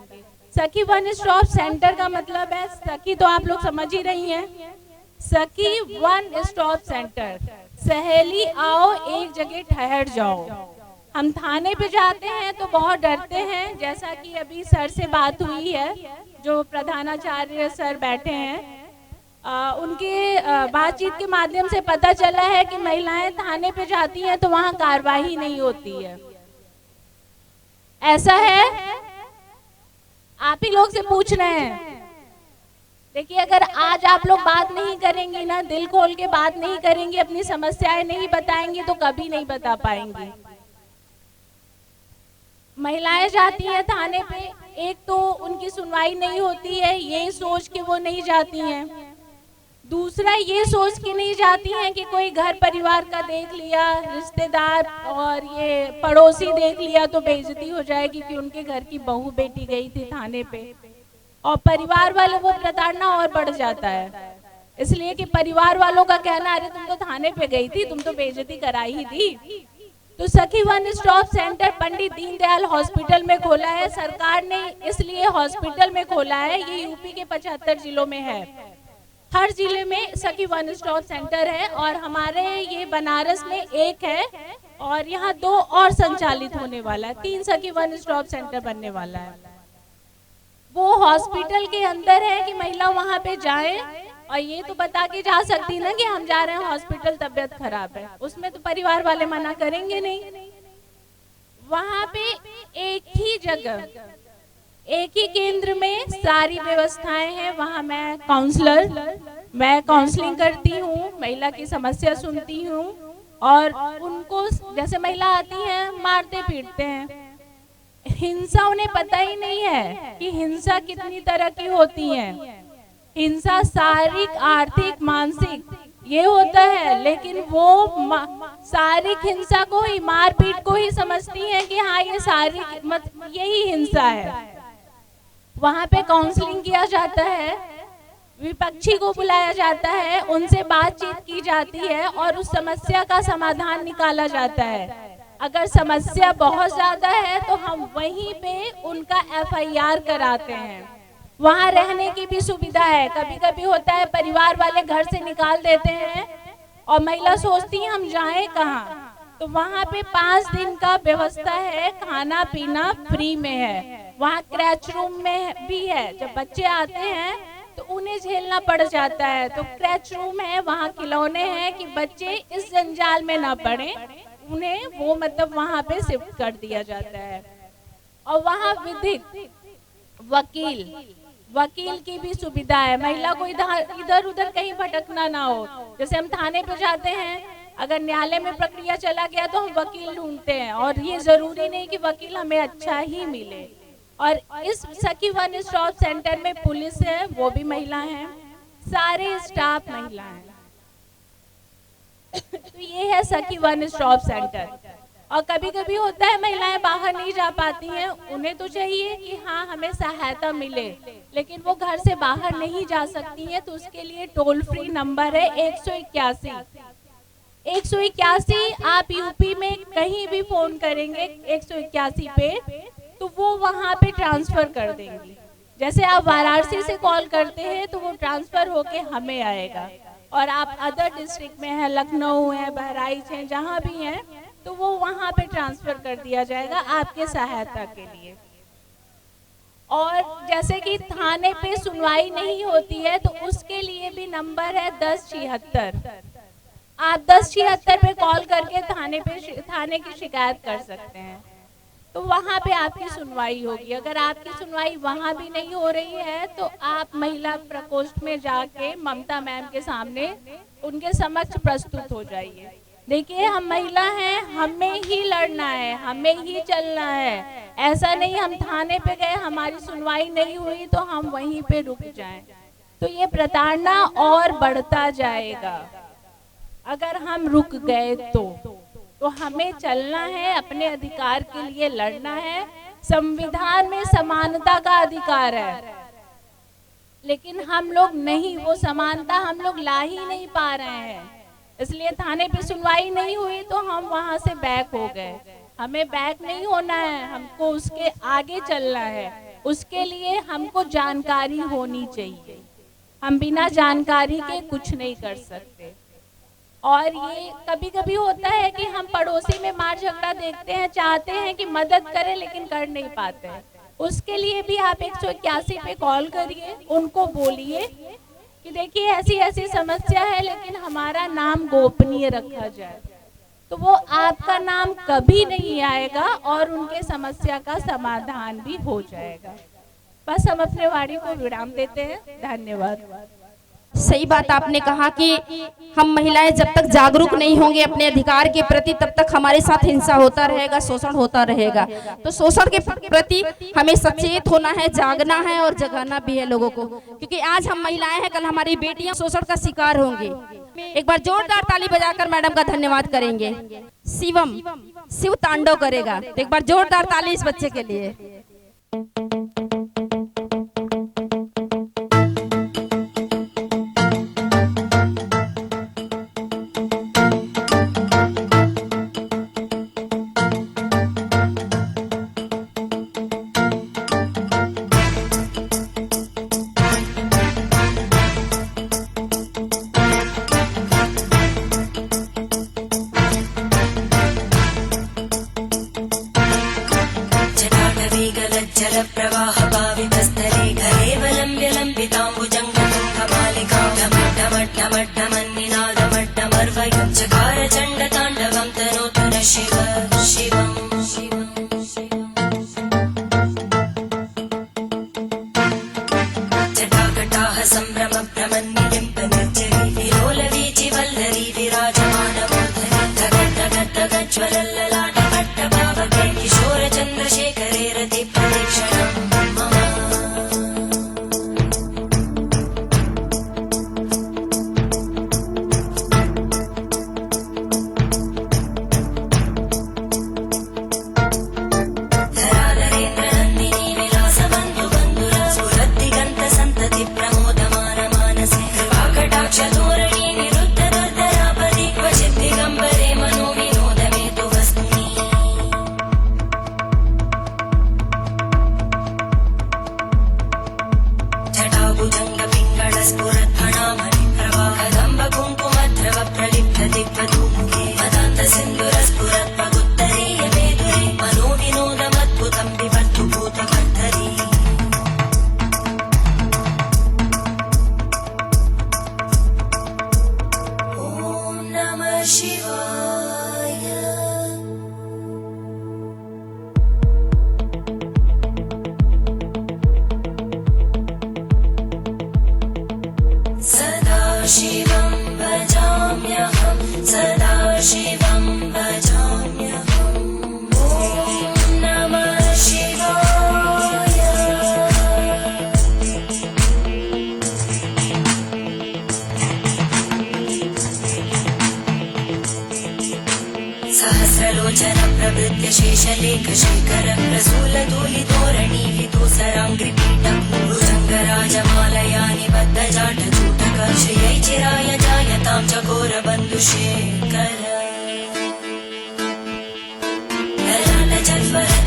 Speaker 3: सखी वन स्टॉप सेंटर का मतलब है, सखी तो आप लोग समझ ही रही हैं, सखी वन स्टॉप सेंटर, सहेली आओ एक जगह ठहर जाओ। हम थाने पे जाते हैं तो बहुत डरते हैं, जैसा कि अभी सर से बात हुई है, जो प्रधानाचार्य सर बैठे हैं, उनके बातचीत के माध्यम से पता चला है कि महिलाएं थाने पे जाती हैं तो वहाँ कार्रवाई नहीं होती है। ऐसा है? आप ही लोग से पूछ रहे हैं। देखिए, अगर आज आप लोग बात नहीं करेंगी ना, दिल खोल के बात नहीं करेंगी, अपनी समस्याएं नहीं बताएंगी, तो कभी नहीं बता पाएंगी। महिलाएं जाती हैं थाने पे, एक तो उनकी सुनवाई नहीं होती है, ये सोच के वो नहीं जाती हैं। दूसरा, ये सोच के नहीं जाती हैं कि कोई घर परिवार का देख लिया, रिश्तेदार और ये पड़ोसी देख लिया तो बेइज्जती हो जाएगी कि उनके घर की बहू बेटी गई थी थाने पे, और परिवार वालों को प्रताड़ना और बढ़ जाता है। इसलिए कि परिवार वालों का कहना, अरे तुम तो थाने पे गई थी, तुम तो बेइज्जती कराई ही थी। तो सखी one stop centre Pandit Deendayal hospital में खोला है। सरकार ने इसलिए हॉस्पिटल में खोला है, ये यूपी के 75 जिलों में है। हर जिले में सखी वन स्टॉप सेंटर है और हमारे ये बनारस में एक है और यहाँ 2 और संचालित होने वाला है। 3 सखी वन स्टॉप सेंटर बनने वाला है। वो हॉस्पिटल के अंदर है कि महिला वहाँ पे जाए और ये तो बता के जा सकती ना कि हम जा रहे हैं हॉस्पिटल, तबीयत खराब है, उसमें तो परिवार वाले मना करेंगे नहीं। वहाँ पे एक ही जगह, एक ही केंद्र में सारी व्यवस्थाएं हैं। वहाँ मैं काउंसलिंग करती हूँ, महिला की समस्या सुनती हूँ और उनको, जैसे महिला आती हैं मारते पीटते हैं, हिंसा उन्हें पता ही नहीं है कि हिंसा कितनी तरह की होती है। हिंसा शारीरिक, आर्थिक, मानसिक ये होता है, लेकिन वो शारीरिक हिंसा को ही, मारपीट को ही समझती हैं कि हाँ ये शारीरिक, यही हिंसा है। वहाँ पे काउंसलिंग किया जाता है, विपक्षी को बुलाया जाता है, उनसे बातचीत की जाती है और उस समस्या का समाधान निकाला जाता है। अगर समस्या बहुत ज्यादा है तो हम वहीं पे उनका FIR कराते हैं। वहाँ रहने की भी सुविधा है। कभी कभी होता है परिवार वाले घर से निकाल देते हैं और महिला सोचती है हम जाएं कहाँ, तो वहाँ पे 5 दिन का व्यवस्था है, खाना पीना फ्री में है। वहाँ क्रैच रूम में भी है, जब बच्चे आते हैं तो उन्हें झेलना पड़ जाता है। तो क्रैच रूम है, वहाँ खिलौने हैं कि बच्चे इस जंजाल में ना पड़े, उन्हें वो मतलब वहाँ पे शिफ्ट कर दिया जाता है। और वहाँ विधिक वकील की भी सुविधा है, महिला को इधर उधर कहीं भटकना ना हो। जैसे हम थाने पे जाते हैं, अगर न्यायालय में प्रक्रिया चला गया तो हम वकील ढूंढते हैं, और ये जरूरी नहीं कि वकील हमें अच्छा ही मिले। और इस सखी वन स्टॉप सेंटर में पुलिस है, वो भी महिला है, सारे स्टाफ महिला हैं। तो ये है सखी वन स्टॉप सेंटर। और कभी कभी होता है महिलाएं बाहर नहीं जा पाती हैं, उन्हें तो चाहिए कि हाँ हमें सहायता मिले, लेकिन वो घर से बाहर नहीं जा सकती हैं, तो उसके लिए टोल फ्री नंबर है 181। आप यूपी में कहीं भी फोन करेंगे 181 पे, तो वो वहाँ पे ट्रांसफर कर देंगी। जैसे आप वाराणसी से कॉल करते हैं तो वो ट्रांसफर होके हमें आएगा, और आप अदर डिस्ट्रिक्ट में है, लखनऊ है, बहराइच है, जहाँ भी हैं, तो वो वहाँ पे ट्रांसफर कर दिया जाएगा आपके सहायता के लिए। और जैसे कि थाने पे सुनवाई नहीं होती है, तो उसके लिए भी नंबर है 1076। आप 1076 पे कॉल करके थाने की शिकायत कर सकते हैं, तो वहाँ पे आपकी सुनवाई होगी। अगर आपकी सुनवाई वहाँ भी नहीं हो रही है, तो आप महिला प्रकोष्ठ में जाके ममता मैम के सामने उनके समक्ष प्रस्तुत हो जाइए। देखिए, हम महिला हैं, हमें ही लड़ना है, हमें ही चलना है। ऐसा नहीं हम थाने पे गए, हमारी सुनवाई नहीं हुई तो हम वहीं पे रुक जाएं, तो ये प्रताड़ना और बढ़ता जाएगा। अगर हम रुक गए तो हमें चलना है, अपने अधिकार के लिए लड़ना है। संविधान में समानता का अधिकार है, लेकिन हम लोग नहीं, वो समानता हम लोग ला ही नहीं पा रहे हैं। इसलिए थाने पे सुनवाई नहीं हुई तो हम वहां से बैक हो गए। हमें बैक नहीं होना है, हमको उसके आगे चलना है। उसके लिए हमको जानकारी होनी चाहिए, हम बिना जानकारी के कुछ नहीं कर सकते। और ये कभी कभी होता है कि हम पड़ोसी में मार झगड़ा देखते हैं, चाहते हैं कि मदद करें, लेकिन कर नहीं पाते हैं। उसके लिए भी आप 181 पे कॉल करिए, उनको बोलिए कि देखिए ऐसी ऐसी समस्या है, लेकिन हमारा नाम गोपनीय रखा जाए, तो वो आपका नाम कभी नहीं आएगा और उनके समस्या का समाधान भी हो जाएगा। बस हम अपने वाणी को विराम देते हैं। धन्यवाद।
Speaker 1: सही बात आपने कहा कि हम महिलाएं जब तक जागरूक नहीं होंगे अपने अधिकार के प्रति, तब तक हमारे साथ हिंसा होता रहेगा, शोषण होता रहेगा। तो शोषण के प्रति हमें सचेत होना है, जागना है और जगाना भी है लोगों को, क्योंकि आज हम महिलाएं हैं, कल हमारी बेटियां शोषण का शिकार होंगी। एक बार जोरदार ताली बजाकर मैडम का धन्यवाद करेंगे। शिव तांडव करेगा, तो एक बार जोरदार ताली इस बच्चे के लिए।
Speaker 4: किशोर चंद्रशेखरे रति प्रदीक्षणम् शलेख शेखर प्रसूल धूलि धोरणी विदूसराङ्घ्रिपीठं भुजङ्गराजमालया निबद्ध जाट चूटक श्रियै चिराय जायतां चकोर बन्धुशेखर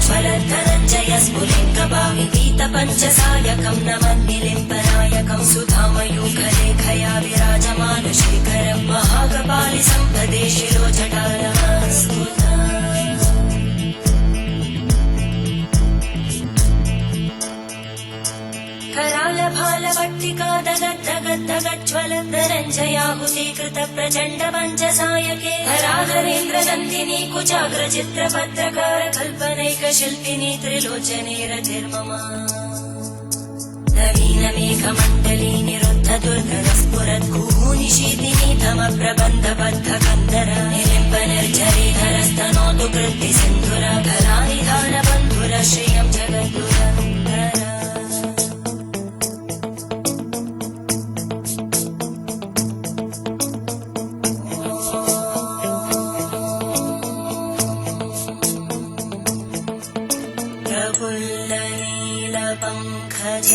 Speaker 4: ज्वलद्धनञ्जय स्फुलिङ्गभाविपीतपञ्चसायकं नमन्निलिम्पनायकं सुधामयूखलेखया विराजमानशेखरं महाकपालि सम्पदे शिरोजटालस्फुटम् कराल भाल भट्टिका दगद्धगद्धगज्ज्वलद्धनञ्जयाहुतीकृत प्रचण्ड पञ्चसायके हराधरेन्द्र नन्दिनी कुचाग्र चित्र पत्रकार कल्पनैक शिल्पिनी त्रिलोचने रतिर्मम नवीन मेघमण्डली निरुद्ध दुर्धर स्फुरत् कुहूनिशीतिनी तम प्रबन्ध बद्ध कन्दर निलिम्ब निर्झरीधरस्तनोतु कृत्ति सिन्धुर कलानिधान बन्धुर श्रियं जगद्गुरन्धर पंकज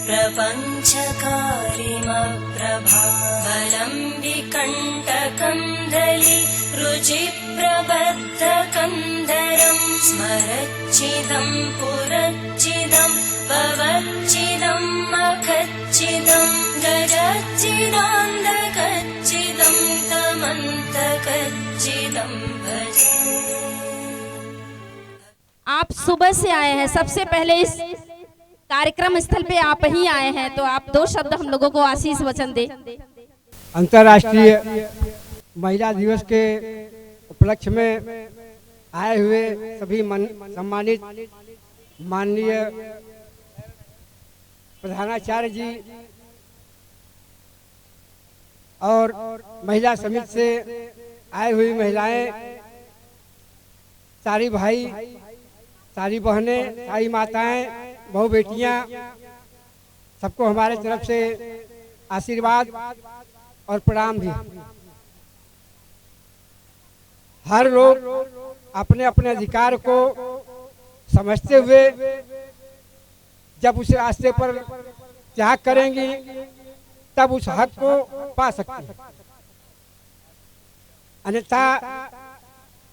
Speaker 4: प्रपञ्चकारिमप्रभावलं विकण्टकन्दलि रुचिप्रबद्धकन्दरं स्मरच्चिदं पुरच्चिदं पवच्चिदं मखच्चिदं गजच्चिदान्धकच्चिदं तमन्तकच्चिदं भजे।
Speaker 1: आप सुबह से आए हैं, सबसे पहले इस कार्यक्रम स्थल पे आप ही आए हैं, तो आप 2 शब्द हम लोगों को आशीष वचन दे।
Speaker 22: अंतर्राष्ट्रीय महिला दिवस के उपलक्ष्य में आए हुए सभी सम्मानित माननीय प्रधानाचार्य जी और महिला समिति से आए हुई महिलाएं, सारी भाई, सारी बहनें, सारी माताएं, बहु बेटियां, सबको हमारे तरफ से आशीर्वाद और प्रणाम भी। हर लोग अपने अपने अधिकार को समझते हुए जब उस रास्ते पर त्याग करेंगी तब उस हक को पा सकते हैं। अन्यथा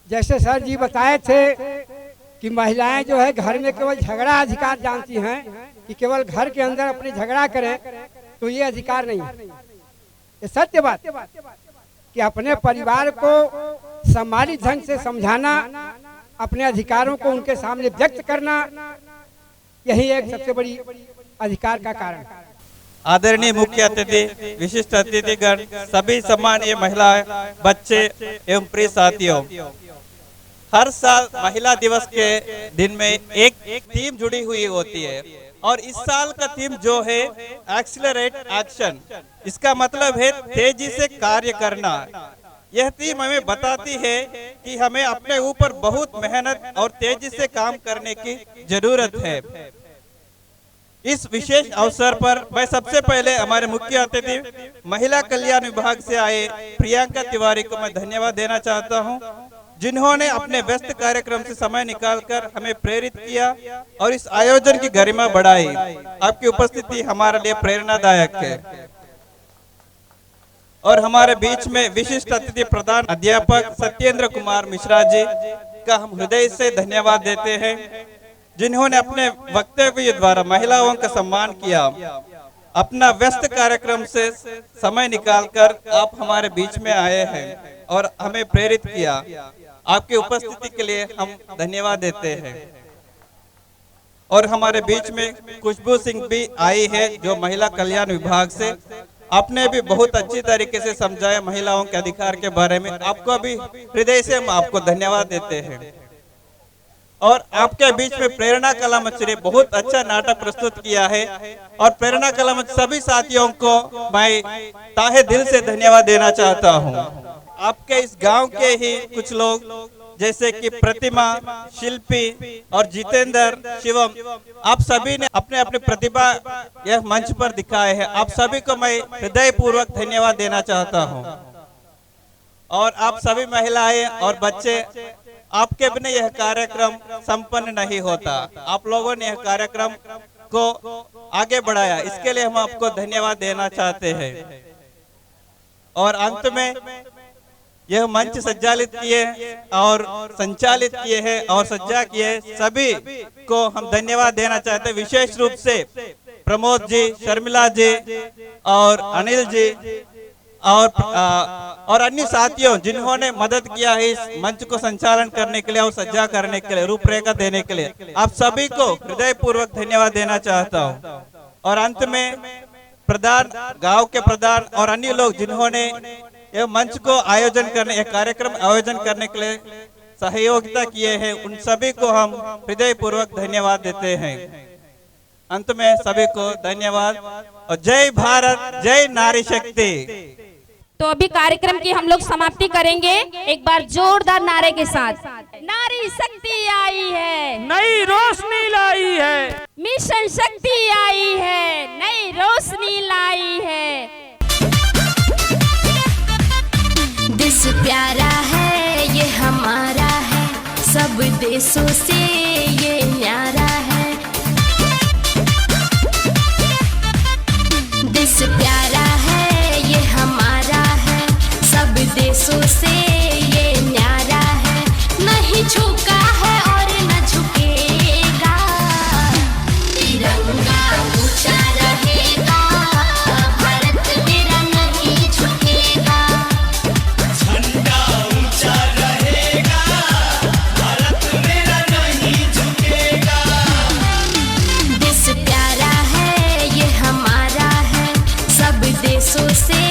Speaker 22: जैसे सर जी बताए थे कि महिलाएं जो है घर में केवल झगड़ा अधिकार जानती हैं, कि केवल घर के अंदर अपने झगड़ा करें, तो ये अधिकार नहीं है। ये सत्य बात कि अपने परिवार को सम्मानित ढंग से समझाना, अपने अधिकारों को उनके सामने व्यक्त करना, यही एक सबसे बड़ी अधिकार का कारण है।
Speaker 23: आदरणीय मुख्य अतिथि, विशिष्ट अतिथिगण, सभी सम्मानीय महिलाएं, बच्चे एवं प्रिय साथियों, हर साल महिला दिवस के दिन में एक थीम जुड़ी हुई होती है और इस साल का थीम जो है एक्सीलरेट एक्शन, इसका मतलब है तेजी से कार्य करना। यह थीम हमें बताती है कि हमें अपने ऊपर बहुत मेहनत और तेजी से काम करने की जरूरत है। इस विशेष अवसर पर मैं सबसे पहले हमारे मुख्य अतिथि महिला कल्याण विभाग से आए प्रियंका तिवारी को मैं धन्यवाद देना चाहता हूं, जिन्होंने अपने व्यस्त कार्यक्रम से समय निकालकर हमें प्रेरित किया और इस आयोजन की गरिमा बढ़ाई। आपकी उपस्थिति हमारे लिए प्रेरणादायक है। और हमारे बीच में विशिष्ट अतिथि प्रधान अध्यापक सत्येंद्र कुमार मिश्रा जी का हम हृदय से धन्यवाद देते हैं, जिन्होंने अपने वक्तव्य द्वारा महिलाओं का सम्मान किया। अपना व्यस्त कार्यक्रम से समय निकालकर आप हमारे बीच में आए हैं और हमें प्रेरित किया। आपकी उपस्थिति के लिए हम धन्यवाद देते हैं। और हमारे बीच में खुशबू सिंह भी आई है, जो महिला कल्याण विभाग से। आपने भी बहुत अच्छी तरीके से समझाया महिलाओं के अधिकार के बारे में। आपको भी हृदय से हम आपको धन्यवाद देते हैं। और आपके बीच में प्रेरणा कला मंच ने बहुत अच्छा नाटक प्रस्तुत किया है और प्रेरणा कला मंच सभी साथियों को मैं ताहे दिल से धन्यवाद देना चाहता हूं। आपके इस गांव के ही कुछ लोग जैसे कि प्रतिमा, शिल्पी और जितेंद्र, शिवम, आप सभी ने अपने अपने प्रतिभा यह मंच पर दिखाए हैं। आप सभी को मैं हृदय पूर्वक धन्यवाद देना चाहता हूं। और आप सभी महिलाएं और बच्चे आपके बिना यह कार्यक्रम संपन्न नहीं होता। आप लोगों ने यह कार्यक्रम को आगे बढ़ाया, इसके लिए हम आपको धन्यवाद देना चाहते हैं। और अंत में यह मंच संचालित किए और संचालित किए हैं और सज्जा किए सभी को हम धन्यवाद देना चाहते हैं। विशेष रूप से प्रमोद जी, शर्मिला जी और अनिल जी और अन्य साथियों जिन्होंने मदद किया है इस मंच को संचालन करने के लिए और सज्जा करने के लिए, रूपरेखा देने के लिए, आप सभी को हृदय पूर्वक धन्यवाद देना चाहता हूँ। और अंत में प्रधान, गांव के प्रधान और अन्य लोग जिन्होंने यह मंच को आयोजन करने, यह कार्यक्रम आयोजन करने के लिए सहयोगिता किए हैं, उन सभी को हम हृदय पूर्वक धन्यवाद देते हैं। अंत में सभी को धन्यवाद और जय भारत, जय नारी शक्ति।
Speaker 1: तो अभी कार्यक्रम की हम लोग समाप्ति करेंगे एक बार जोरदार नारे के साथ। नारी शक्ति आई है,
Speaker 9: नई रोशनी लाई है,
Speaker 1: मिशन शक्ति आई है, नई रोशनी लाई है।
Speaker 4: देश प्यारा है ये हमारा है, सब देशों से ये न्यारा है। देश प्यारा है ये हमारा है, सब देशों से ये न्यारा है। नहीं झुका है और न झुकेगा, तिरंगा ऊंचा रहेगा, भारत मेरा नहीं झुकेगा।
Speaker 7: झंडा ऊंचा रहेगा, भारत मेरा नहीं झुकेगा।
Speaker 4: देश प्यारा है ये हमारा है, सब देशों से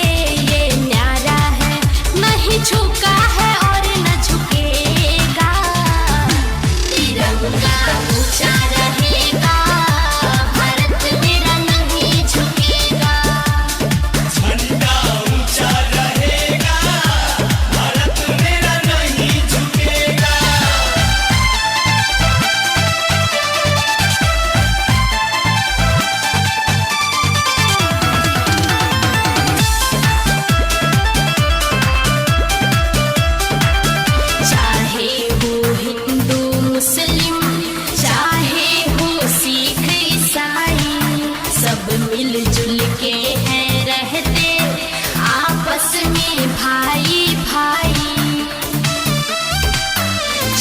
Speaker 4: ये न्यारा है। नहीं झुका है और न झुकेगा, तिरंगा ऊंचा रहेगा, भारत मेरा नहीं झुकेगा।
Speaker 7: झंडा ऊंचा रहेगा, भारत मेरा नहीं झुकेगा।
Speaker 4: चाहे हो हिंदू मुस्लिम, चाहे हो सिख ईसाई, सब मिलजुल के हैं रहते आपस में भाई भाई।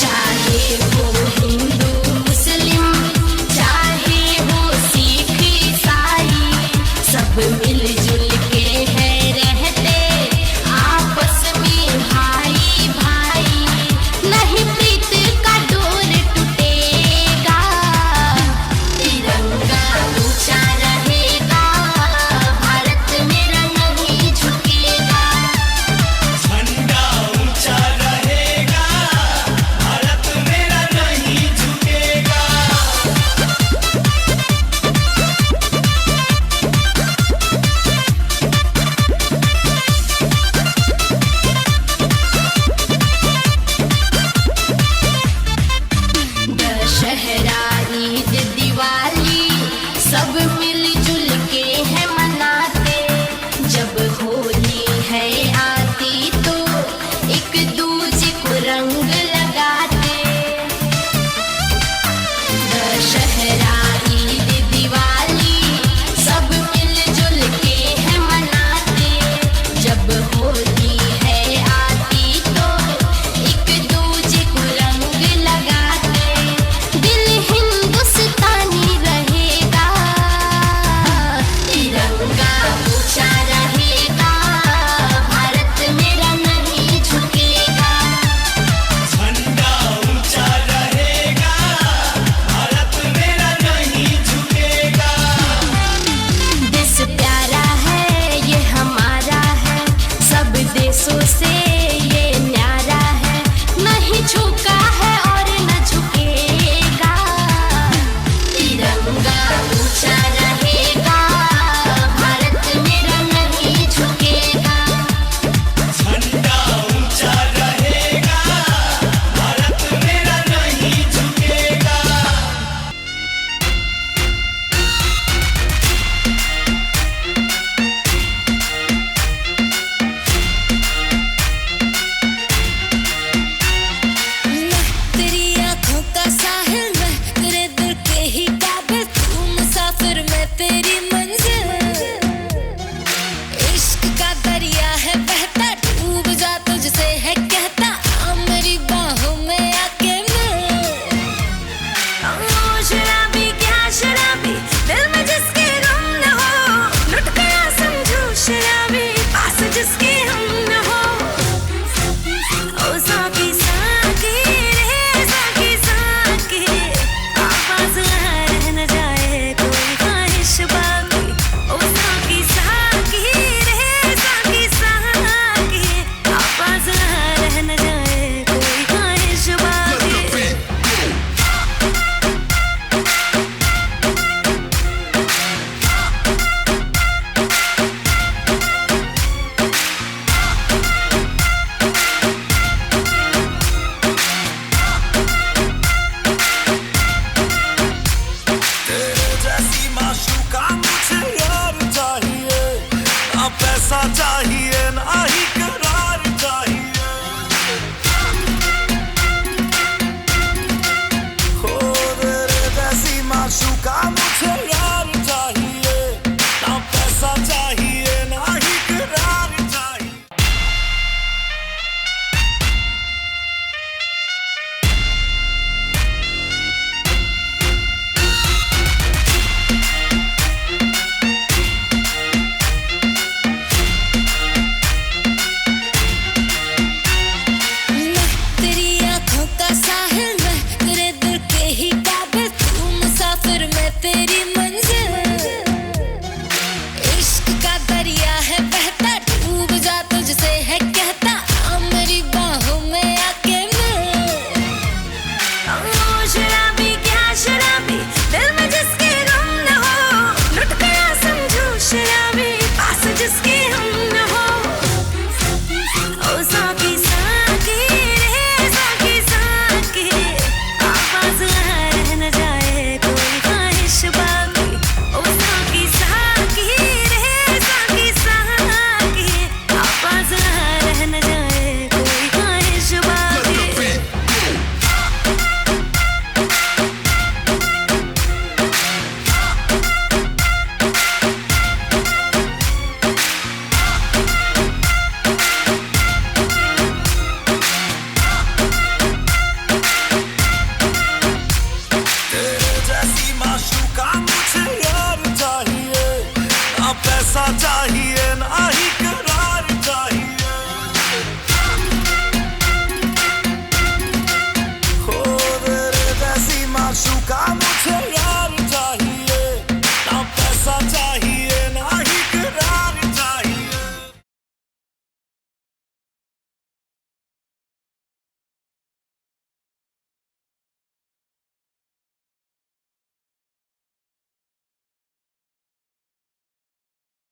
Speaker 4: चाहे हो हिंदू मुस्लिम, चाहे हो सिख ईसाई, सब मिलजुल के हैं रहते आपस में भाई भाई। नहीं प्रीत का डोर टूटेगा, तिरंगा ऊंचा रहेगा, भारत मेरा नहीं झुकेगा।
Speaker 7: झंडा ऊंचा रहेगा, भारत मेरा नहीं झुकेगा।
Speaker 4: दशहरा